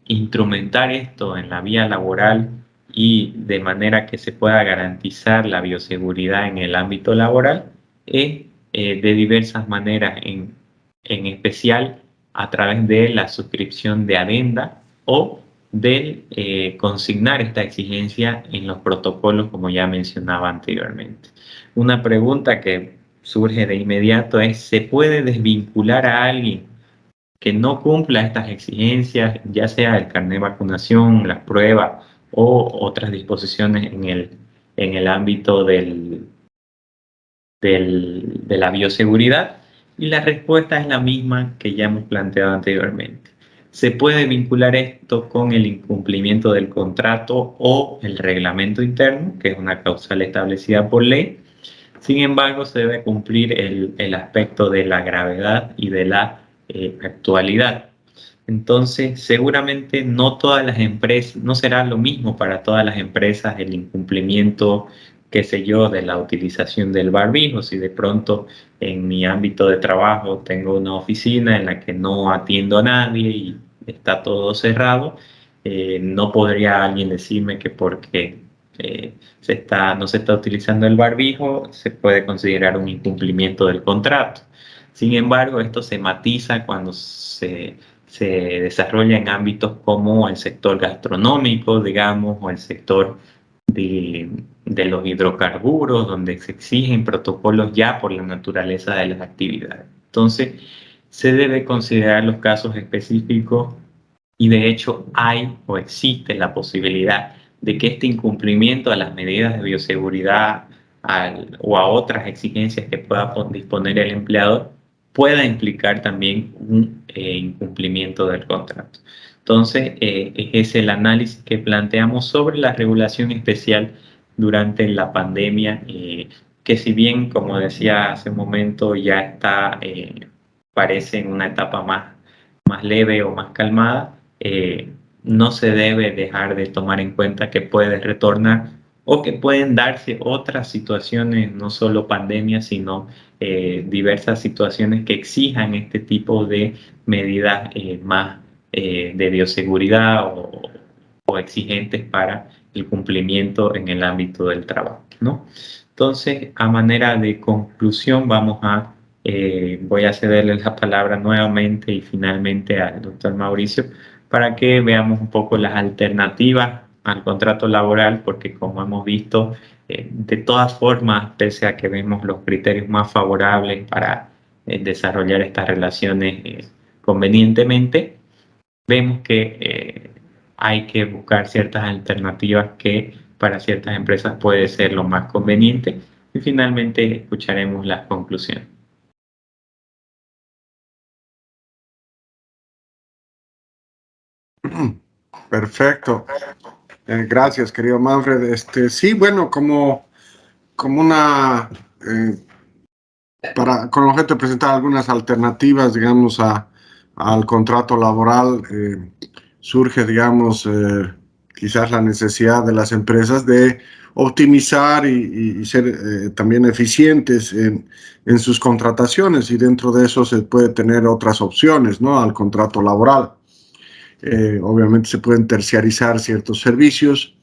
instrumentar esto en la vía laboral y de manera que se pueda garantizar la bioseguridad en el ámbito laboral? Es de diversas maneras, en especial a través de la suscripción de adenda o del consignar esta exigencia en los protocolos, como ya mencionaba anteriormente. Una pregunta que surge de inmediato es: ¿se puede desvincular a alguien que no cumpla estas exigencias, ya sea el carnet de vacunación, las pruebas o otras disposiciones en el ámbito de la bioseguridad? Y la respuesta es la misma que ya hemos planteado anteriormente. Se puede vincular esto con el incumplimiento del contrato o el reglamento interno, que es una causal establecida por ley. Sin embargo, se debe cumplir el aspecto de la gravedad y de la actualidad. Entonces, seguramente no todas las empresas, no será lo mismo para todas las empresas el incumplimiento, qué sé yo, de la utilización del barbijo. Si de pronto en mi ámbito de trabajo tengo una oficina en la que no atiendo a nadie y está todo cerrado, no podría alguien decirme que porque no se está utilizando el barbijo se puede considerar un incumplimiento del contrato. Sin embargo, esto se matiza cuando se desarrolla en ámbitos como el sector gastronómico, digamos, o el sector de los hidrocarburos, donde se exigen protocolos ya por la naturaleza de las actividades. Entonces, se debe considerar los casos específicos y de hecho hay o existe la posibilidad de que este incumplimiento a las medidas de bioseguridad o a otras exigencias que pueda disponer el empleador pueda implicar también un incumplimiento del contrato. Entonces, es el análisis que planteamos sobre la regulación especial durante la pandemia, que si bien, como decía hace un momento, ya está, parece en una etapa más leve o más calmada, no se debe dejar de tomar en cuenta que puede retornar o que pueden darse otras situaciones, no solo pandemias, sino diversas situaciones que exijan este tipo de medidas más de bioseguridad o exigentes para el cumplimiento en el ámbito del trabajo, ¿no? Entonces, a manera de conclusión, voy a cederle la palabra nuevamente y finalmente al doctor Mauricio para que veamos un poco las alternativas al contrato laboral, porque como hemos visto, de todas formas, pese a que vemos los criterios más favorables para desarrollar estas relaciones convenientemente, vemos que hay que buscar ciertas alternativas que para ciertas empresas puede ser lo más conveniente, y finalmente escucharemos las conclusiones. Perfecto. Gracias, querido Manfred. Sí, bueno, como una, con el objeto de presentar algunas alternativas, digamos, al contrato laboral, surge, digamos, quizás la necesidad de las empresas de optimizar y ser también eficientes en sus contrataciones, y dentro de eso se puede tener otras opciones, ¿no? Al contrato laboral. Obviamente se pueden terciarizar ciertos servicios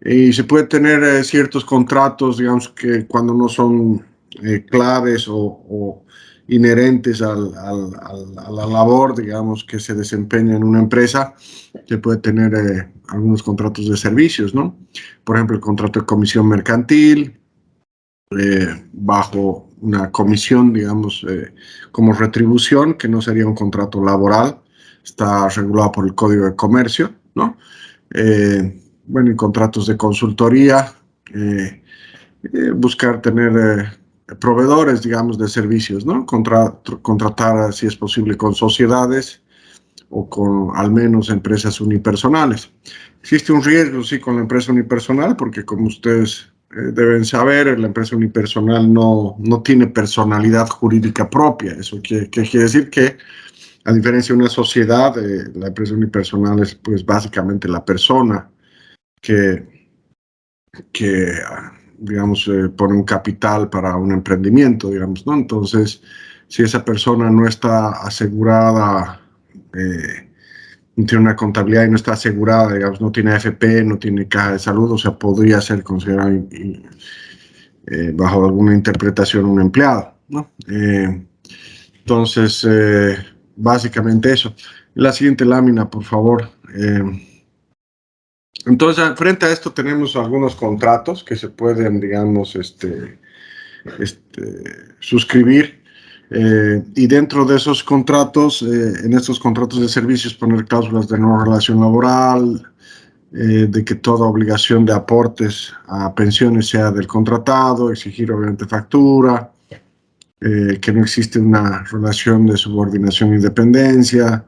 y se puede tener ciertos contratos, digamos, que cuando no son claves o inherentes a la labor, digamos, que se desempeña en una empresa, se puede tener algunos contratos de servicios, ¿no? Por ejemplo, el contrato de comisión mercantil, bajo una comisión, digamos, como retribución, que no sería un contrato laboral, está regulado por el Código de Comercio, ¿no? Bueno, y contratos de consultoría, buscar tener proveedores, digamos, de servicios, ¿no? Contratar, si es posible, con sociedades o con al menos empresas unipersonales. Existe un riesgo, sí, con la empresa unipersonal, porque como ustedes deben saber, la empresa unipersonal no tiene personalidad jurídica propia. ¿Eso qué quiere decir? Que a diferencia de una sociedad, la empresa unipersonal es pues básicamente la persona que digamos, pone un capital para un emprendimiento, digamos, ¿no? Entonces, si esa persona no está asegurada, no tiene una contabilidad y no está asegurada, digamos, no tiene AFP, no tiene caja de salud, o sea, podría ser considerado bajo alguna interpretación un empleado, ¿no? Entonces, básicamente eso. La siguiente lámina, por favor. Entonces, frente a esto tenemos algunos contratos que se pueden, digamos, suscribir. Y dentro de esos contratos, en estos contratos de servicios, poner cláusulas de no relación laboral, de que toda obligación de aportes a pensiones sea del contratado, exigir obviamente factura, que no existe una relación de subordinación y dependencia,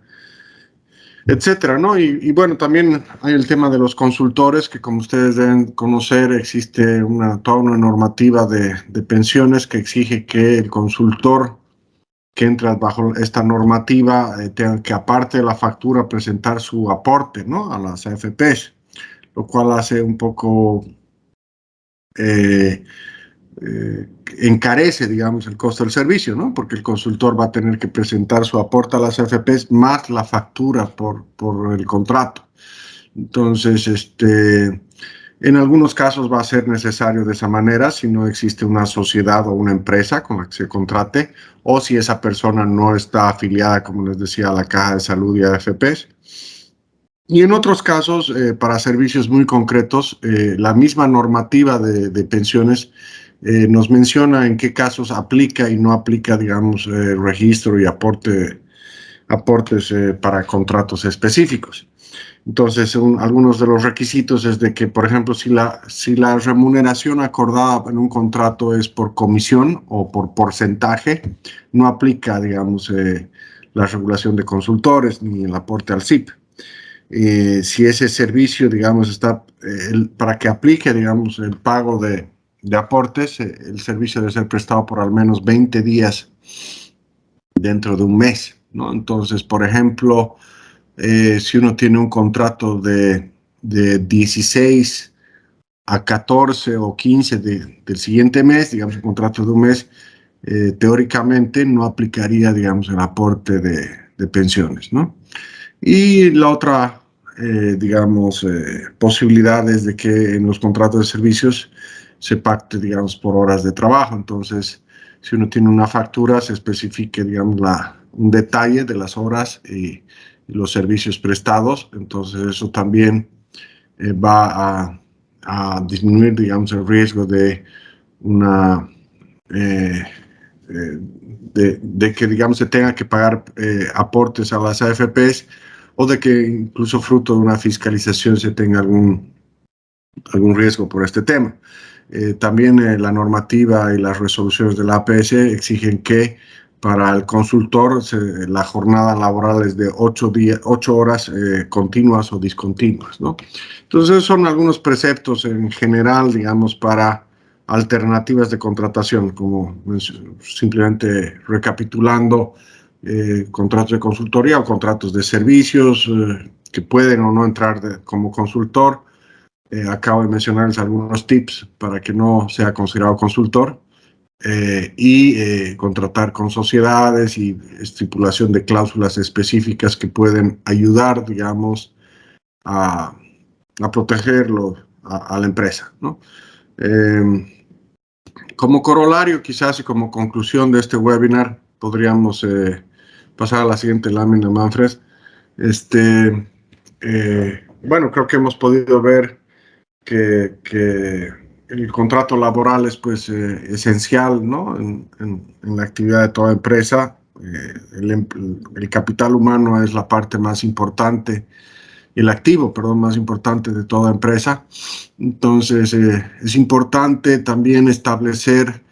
etcétera, ¿no? Y bueno, también hay el tema de los consultores, que como ustedes deben conocer, existe toda una normativa de pensiones que exige que el consultor que entra bajo esta normativa tenga que, aparte de la factura, presentar su aporte, ¿no? A las AFPs, lo cual hace un poco encarece, digamos, el costo del servicio, ¿no? Porque el consultor va a tener que presentar su aporte a las AFPs más la factura por el contrato. Entonces, en algunos casos va a ser necesario de esa manera si no existe una sociedad o una empresa con la que se contrate, o si esa persona no está afiliada, como les decía, a la Caja de Salud y a AFPs. Y en otros casos, para servicios muy concretos, la misma normativa de pensiones nos menciona en qué casos aplica y no aplica, digamos, registro y aportes para contratos específicos. Entonces, algunos de los requisitos es de que, por ejemplo, si la remuneración acordada en un contrato es por comisión o por porcentaje, no aplica, digamos, la regulación de consultores ni el aporte al SIP. Si ese servicio, digamos, está para que aplique, digamos, el pago de aportes, el servicio debe ser prestado por al menos 20 días dentro de un mes, ¿no? Entonces, por ejemplo, si uno tiene un contrato de 16 a 14 o 15 del siguiente mes, digamos, un contrato de un mes, teóricamente no aplicaría, digamos, el aporte de pensiones, ¿no? Y la otra, digamos, posibilidad es de que en los contratos de servicios se pacte, digamos, por horas de trabajo. Entonces, si uno tiene una factura, se especifique, digamos, un detalle de las horas y los servicios prestados. Entonces, eso también va a disminuir, digamos, el riesgo de una... de que, digamos, se tenga que pagar aportes a las AFPs o de que incluso fruto de una fiscalización se tenga algún riesgo por este tema. También la normativa y las resoluciones de la APS exigen que para el consultor la jornada laboral es de 8 horas continuas o discontinuas, ¿no? Entonces son algunos preceptos en general, digamos, para alternativas de contratación, como simplemente recapitulando, contratos de consultoría o contratos de servicios que pueden o no entrar como consultor. Acabo de mencionarles algunos tips para que no sea considerado consultor y contratar con sociedades y estipulación de cláusulas específicas que pueden ayudar, digamos, a protegerlo a la empresa, ¿no? Como corolario, quizás, y como conclusión de este webinar, podríamos pasar a la siguiente lámina, Manfred. Bueno, creo que hemos podido ver que el contrato laboral es, pues, esencial, ¿no? en la actividad de toda empresa. El capital humano es la parte más importante, el activo, perdón, más importante de toda empresa. Entonces, es importante también establecer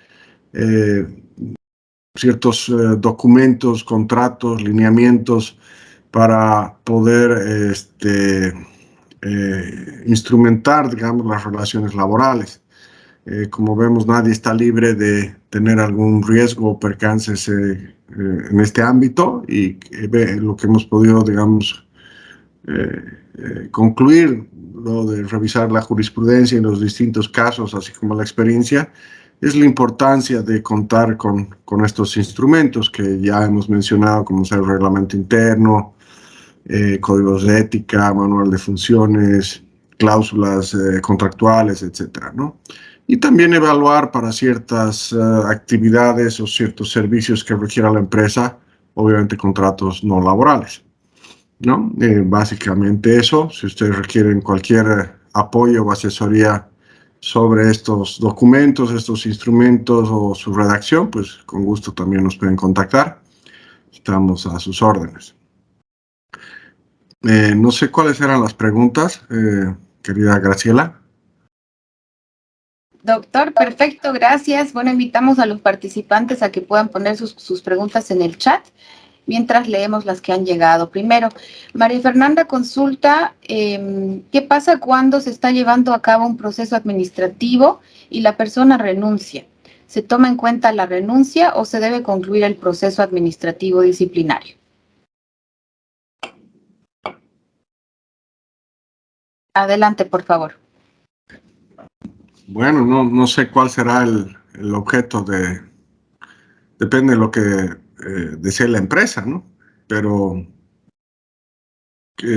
ciertos documentos, contratos, lineamientos para poder instrumentar, digamos, las relaciones laborales. Como vemos, nadie está libre de tener algún riesgo o percances en este ámbito y lo que hemos podido, digamos, concluir, lo de revisar la jurisprudencia en los distintos casos, así como la experiencia, es la importancia de contar con estos instrumentos que ya hemos mencionado, como sea el reglamento interno, códigos de ética, manual de funciones, cláusulas contractuales, etcétera, ¿no? Y también evaluar para ciertas actividades o ciertos servicios que requiera la empresa, obviamente contratos no laborales, ¿no? Básicamente eso. Si ustedes requieren cualquier apoyo o asesoría sobre estos documentos, estos instrumentos o su redacción, pues con gusto también nos pueden contactar. Estamos a sus órdenes. No sé cuáles eran las preguntas, querida Graciela. Doctor, perfecto, gracias. Bueno, invitamos a los participantes a que puedan poner sus preguntas en el chat mientras leemos las que han llegado. Primero, María Fernanda consulta, ¿qué pasa cuando se está llevando a cabo un proceso administrativo y la persona renuncia? ¿Se toma en cuenta la renuncia o se debe concluir el proceso administrativo disciplinario? Adelante, por favor. Bueno, no sé cuál será el objeto depende de lo que desee la empresa, ¿no? Pero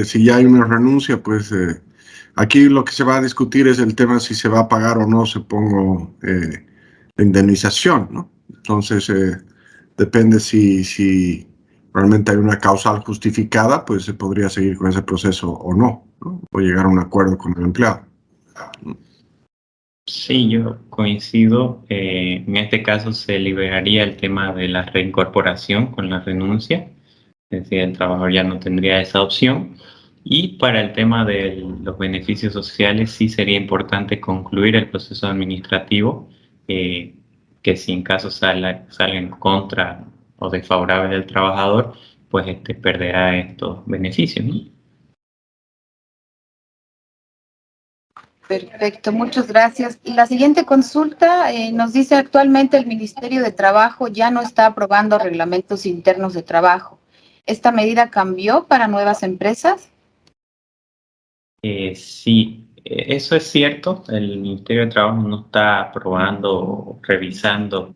si ya hay una renuncia, pues aquí lo que se va a discutir es el tema si se va a pagar o no, supongo, la indemnización, ¿no? Entonces, depende si realmente hay una causal justificada, pues se podría seguir con ese proceso o no, ¿no? O llegar a un acuerdo con el empleado. Sí, yo coincido. En este caso se liberaría el tema de la reincorporación con la renuncia, es decir, el trabajador ya no tendría esa opción. Y para el tema de los beneficios sociales sí sería importante concluir el proceso administrativo, que si en caso salga en contra o desfavorable del trabajador, pues perderá estos beneficios, ¿no? Perfecto, muchas gracias. Y la siguiente consulta nos dice: actualmente el Ministerio de Trabajo ya no está aprobando reglamentos internos de trabajo. ¿Esta medida cambió para nuevas empresas? Sí, Eso es cierto, el Ministerio de Trabajo no está aprobando o revisando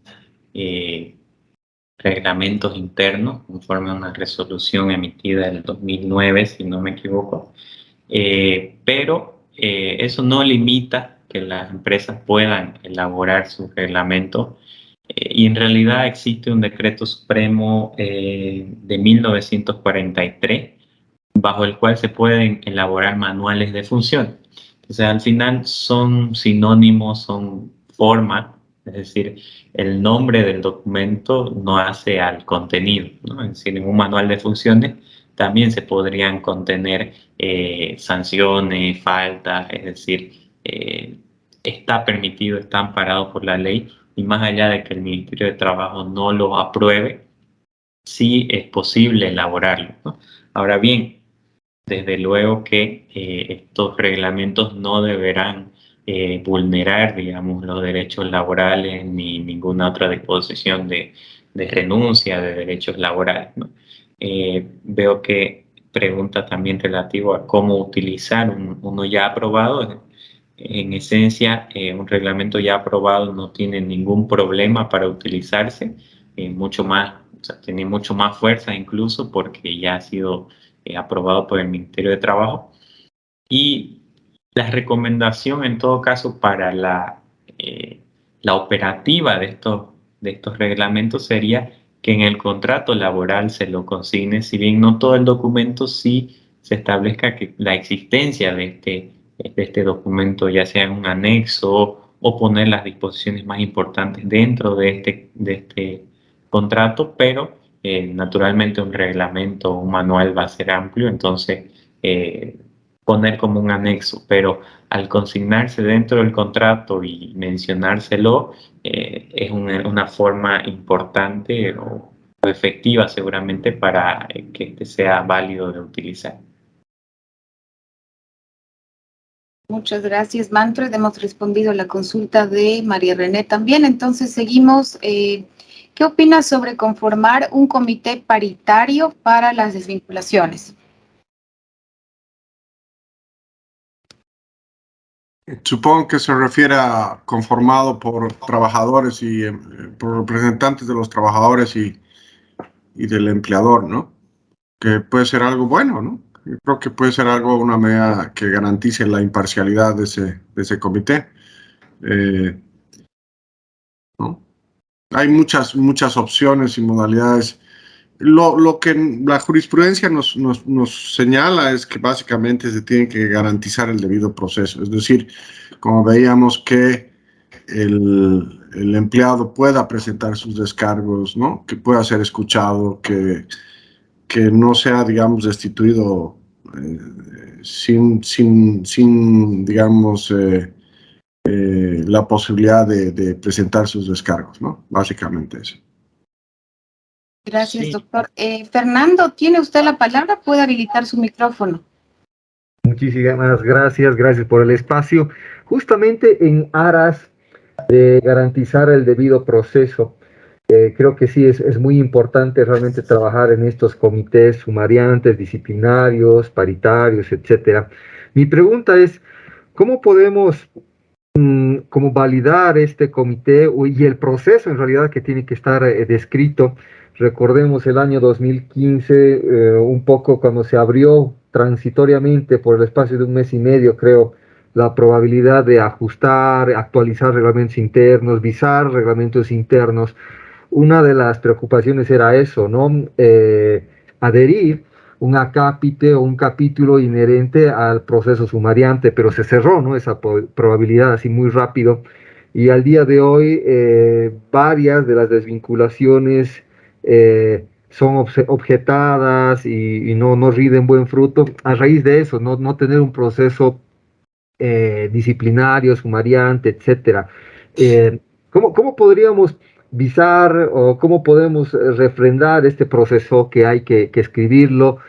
reglamentos internos conforme a una resolución emitida en el 2009, si no me equivoco, pero eso no limita que las empresas puedan elaborar sus reglamentos y en realidad existe un decreto supremo de 1943 bajo el cual se pueden elaborar manuales de función. Entonces, al final son sinónimos, son formas, es decir, el nombre del documento no hace al contenido, ¿no? Es decir, en un manual de funciones también se podrían contener sanciones, faltas, es decir, está permitido, está amparado por la ley y más allá de que el Ministerio de Trabajo no lo apruebe, sí es posible elaborarlo, ¿no? Ahora bien, desde luego que estos reglamentos no deberán vulnerar, digamos, los derechos laborales ni ninguna otra disposición de renuncia de derechos laborales, ¿no? Veo que pregunta también relativo a cómo utilizar uno ya aprobado. En esencia, un reglamento ya aprobado no tiene ningún problema para utilizarse, mucho más, o sea, tiene mucho más fuerza incluso porque ya ha sido aprobado por el Ministerio de Trabajo. Y la recomendación en todo caso para la operativa de estos reglamentos sería que en el contrato laboral se lo consigne, si bien no todo el documento, sí se establezca que la existencia de este documento, ya sea en un anexo o poner las disposiciones más importantes dentro de este contrato, pero naturalmente un reglamento, un manual va a ser amplio, entonces poner como un anexo, pero al consignarse dentro del contrato y mencionárselo, es una forma importante o efectiva seguramente para que este sea válido de utilizar. Muchas gracias, Manfred. Hemos respondido a la consulta de María René también. Entonces, seguimos. ¿Qué opinas sobre conformar un comité paritario para las desvinculaciones? Supongo que se refiere a conformado por trabajadores y por representantes de los trabajadores y del empleador, ¿no? Que puede ser algo bueno, ¿no? Yo creo que puede ser algo, una medida que garantice la imparcialidad de ese comité. ¿No? Hay muchas opciones y modalidades. Lo que la jurisprudencia nos señala es que básicamente se tiene que garantizar el debido proceso. Es decir, como veíamos que el empleado pueda presentar sus descargos, ¿no? Que pueda ser escuchado, que no sea, digamos, destituido sin digamos, la posibilidad de presentar sus descargos, ¿no? Básicamente eso. Gracias, Sí. doctor. Fernando, ¿tiene usted la palabra? Puede habilitar su micrófono. Muchísimas gracias, gracias por el espacio. Justamente en aras de garantizar el debido proceso, creo que sí es muy importante realmente trabajar en estos comités sumariantes, disciplinarios, paritarios, etcétera. Mi pregunta es, ¿cómo podemos como validar este comité y el proceso en realidad que tiene que estar descrito? Recordemos el año 2015, un poco cuando se abrió transitoriamente por el espacio de un mes y medio, creo, la probabilidad de ajustar, actualizar reglamentos internos, visar reglamentos internos. Una de las preocupaciones era eso, ¿no? Adherir un acápite o un capítulo inherente al proceso sumariante, pero se cerró, ¿no? Esa probabilidad así muy rápido. Y al día de hoy, varias de las desvinculaciones son objetadas y no riden buen fruto a raíz de eso, no tener un proceso disciplinario, sumariante, etcétera. ¿Cómo podríamos visar o cómo podemos refrendar este proceso que hay que escribirlo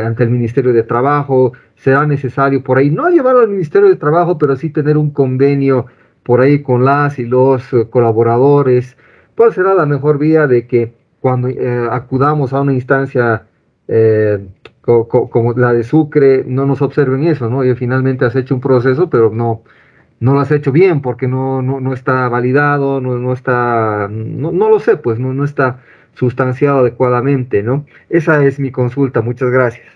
ante el Ministerio de Trabajo? ¿Será necesario por ahí no llevarlo al Ministerio de Trabajo, pero sí tener un convenio por ahí con las y los colaboradores? ¿Cuál será la mejor vía de que cuando acudamos a una instancia como la de Sucre, no nos observen eso, ¿no? Y finalmente has hecho un proceso, pero no lo has hecho bien porque no está validado, no está, no lo sé, pues no está sustanciado adecuadamente, ¿no? Esa es mi consulta, muchas gracias.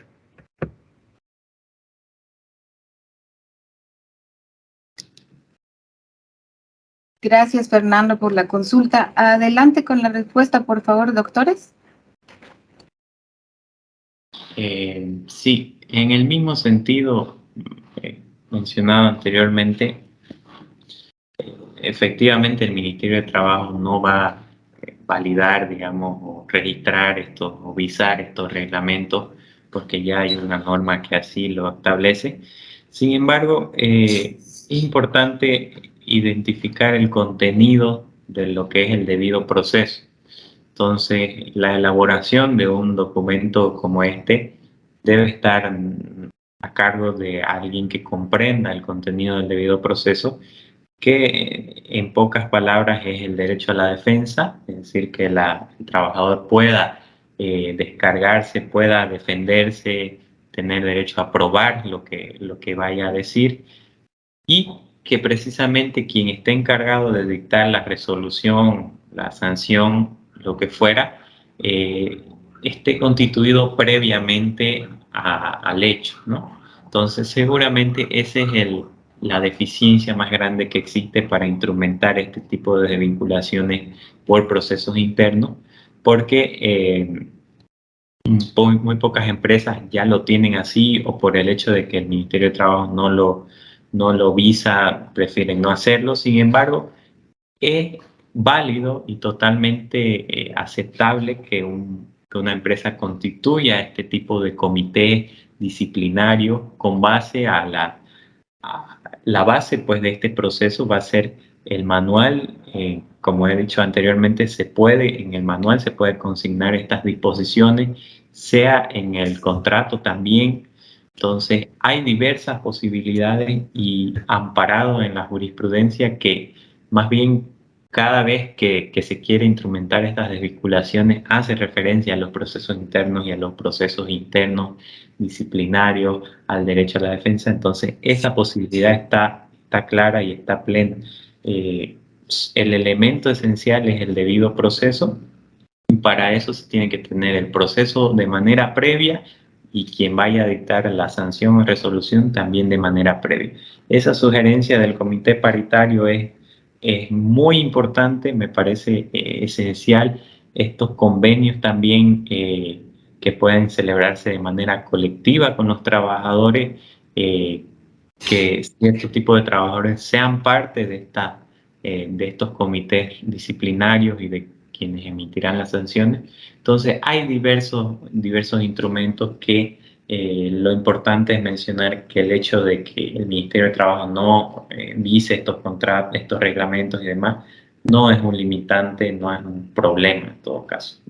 Gracias, Fernando, por la consulta. Adelante con la respuesta, por favor, doctores. Sí, en el mismo sentido mencionado anteriormente, efectivamente el Ministerio de Trabajo no va a validar, digamos, o registrar estos o visar estos reglamentos porque ya hay una norma que así lo establece. Sin embargo, es importante identificar el contenido de lo que es el debido proceso. Entonces, la elaboración de un documento como este debe estar a cargo de alguien que comprenda el contenido del debido proceso, que en pocas palabras es el derecho a la defensa, es decir, que el trabajador pueda descargarse, pueda defenderse, tener derecho a probar lo que vaya a decir, y que precisamente quien esté encargado de dictar la resolución, la sanción, lo que fuera, esté constituido previamente al hecho, ¿no? Entonces, seguramente esa es la deficiencia más grande que existe para instrumentar este tipo de desvinculaciones por procesos internos, porque muy pocas empresas ya lo tienen así, o por el hecho de que el Ministerio de Trabajo no lo visa, prefieren no hacerlo. Sin embargo, es válido y totalmente aceptable que una empresa constituya este tipo de comité disciplinario con base a la base, pues, de este proceso va a ser el manual. Como he dicho anteriormente, en el manual se puede consignar estas disposiciones, sea en el contrato también. Entonces, hay diversas posibilidades y amparado en la jurisprudencia que más bien cada vez que se quiere instrumentar estas desvinculaciones hace referencia a los procesos internos y a los procesos internos disciplinarios, al derecho a la defensa. Entonces, esa posibilidad está clara y está plena. El elemento esencial es el debido proceso. Para eso se tiene que tener el proceso de manera previa y quien vaya a dictar la sanción o resolución también de manera previa. Esa sugerencia del comité paritario es muy importante, me parece esencial. Estos convenios también que pueden celebrarse de manera colectiva con los trabajadores, que cierto tipo de trabajadores sean parte de estos comités disciplinarios y de quienes emitirán las sanciones. Entonces, hay diversos instrumentos que lo importante es mencionar que el hecho de que el Ministerio de Trabajo no vise estos contratos, estos reglamentos y demás, no es un limitante, no es un problema en todo caso.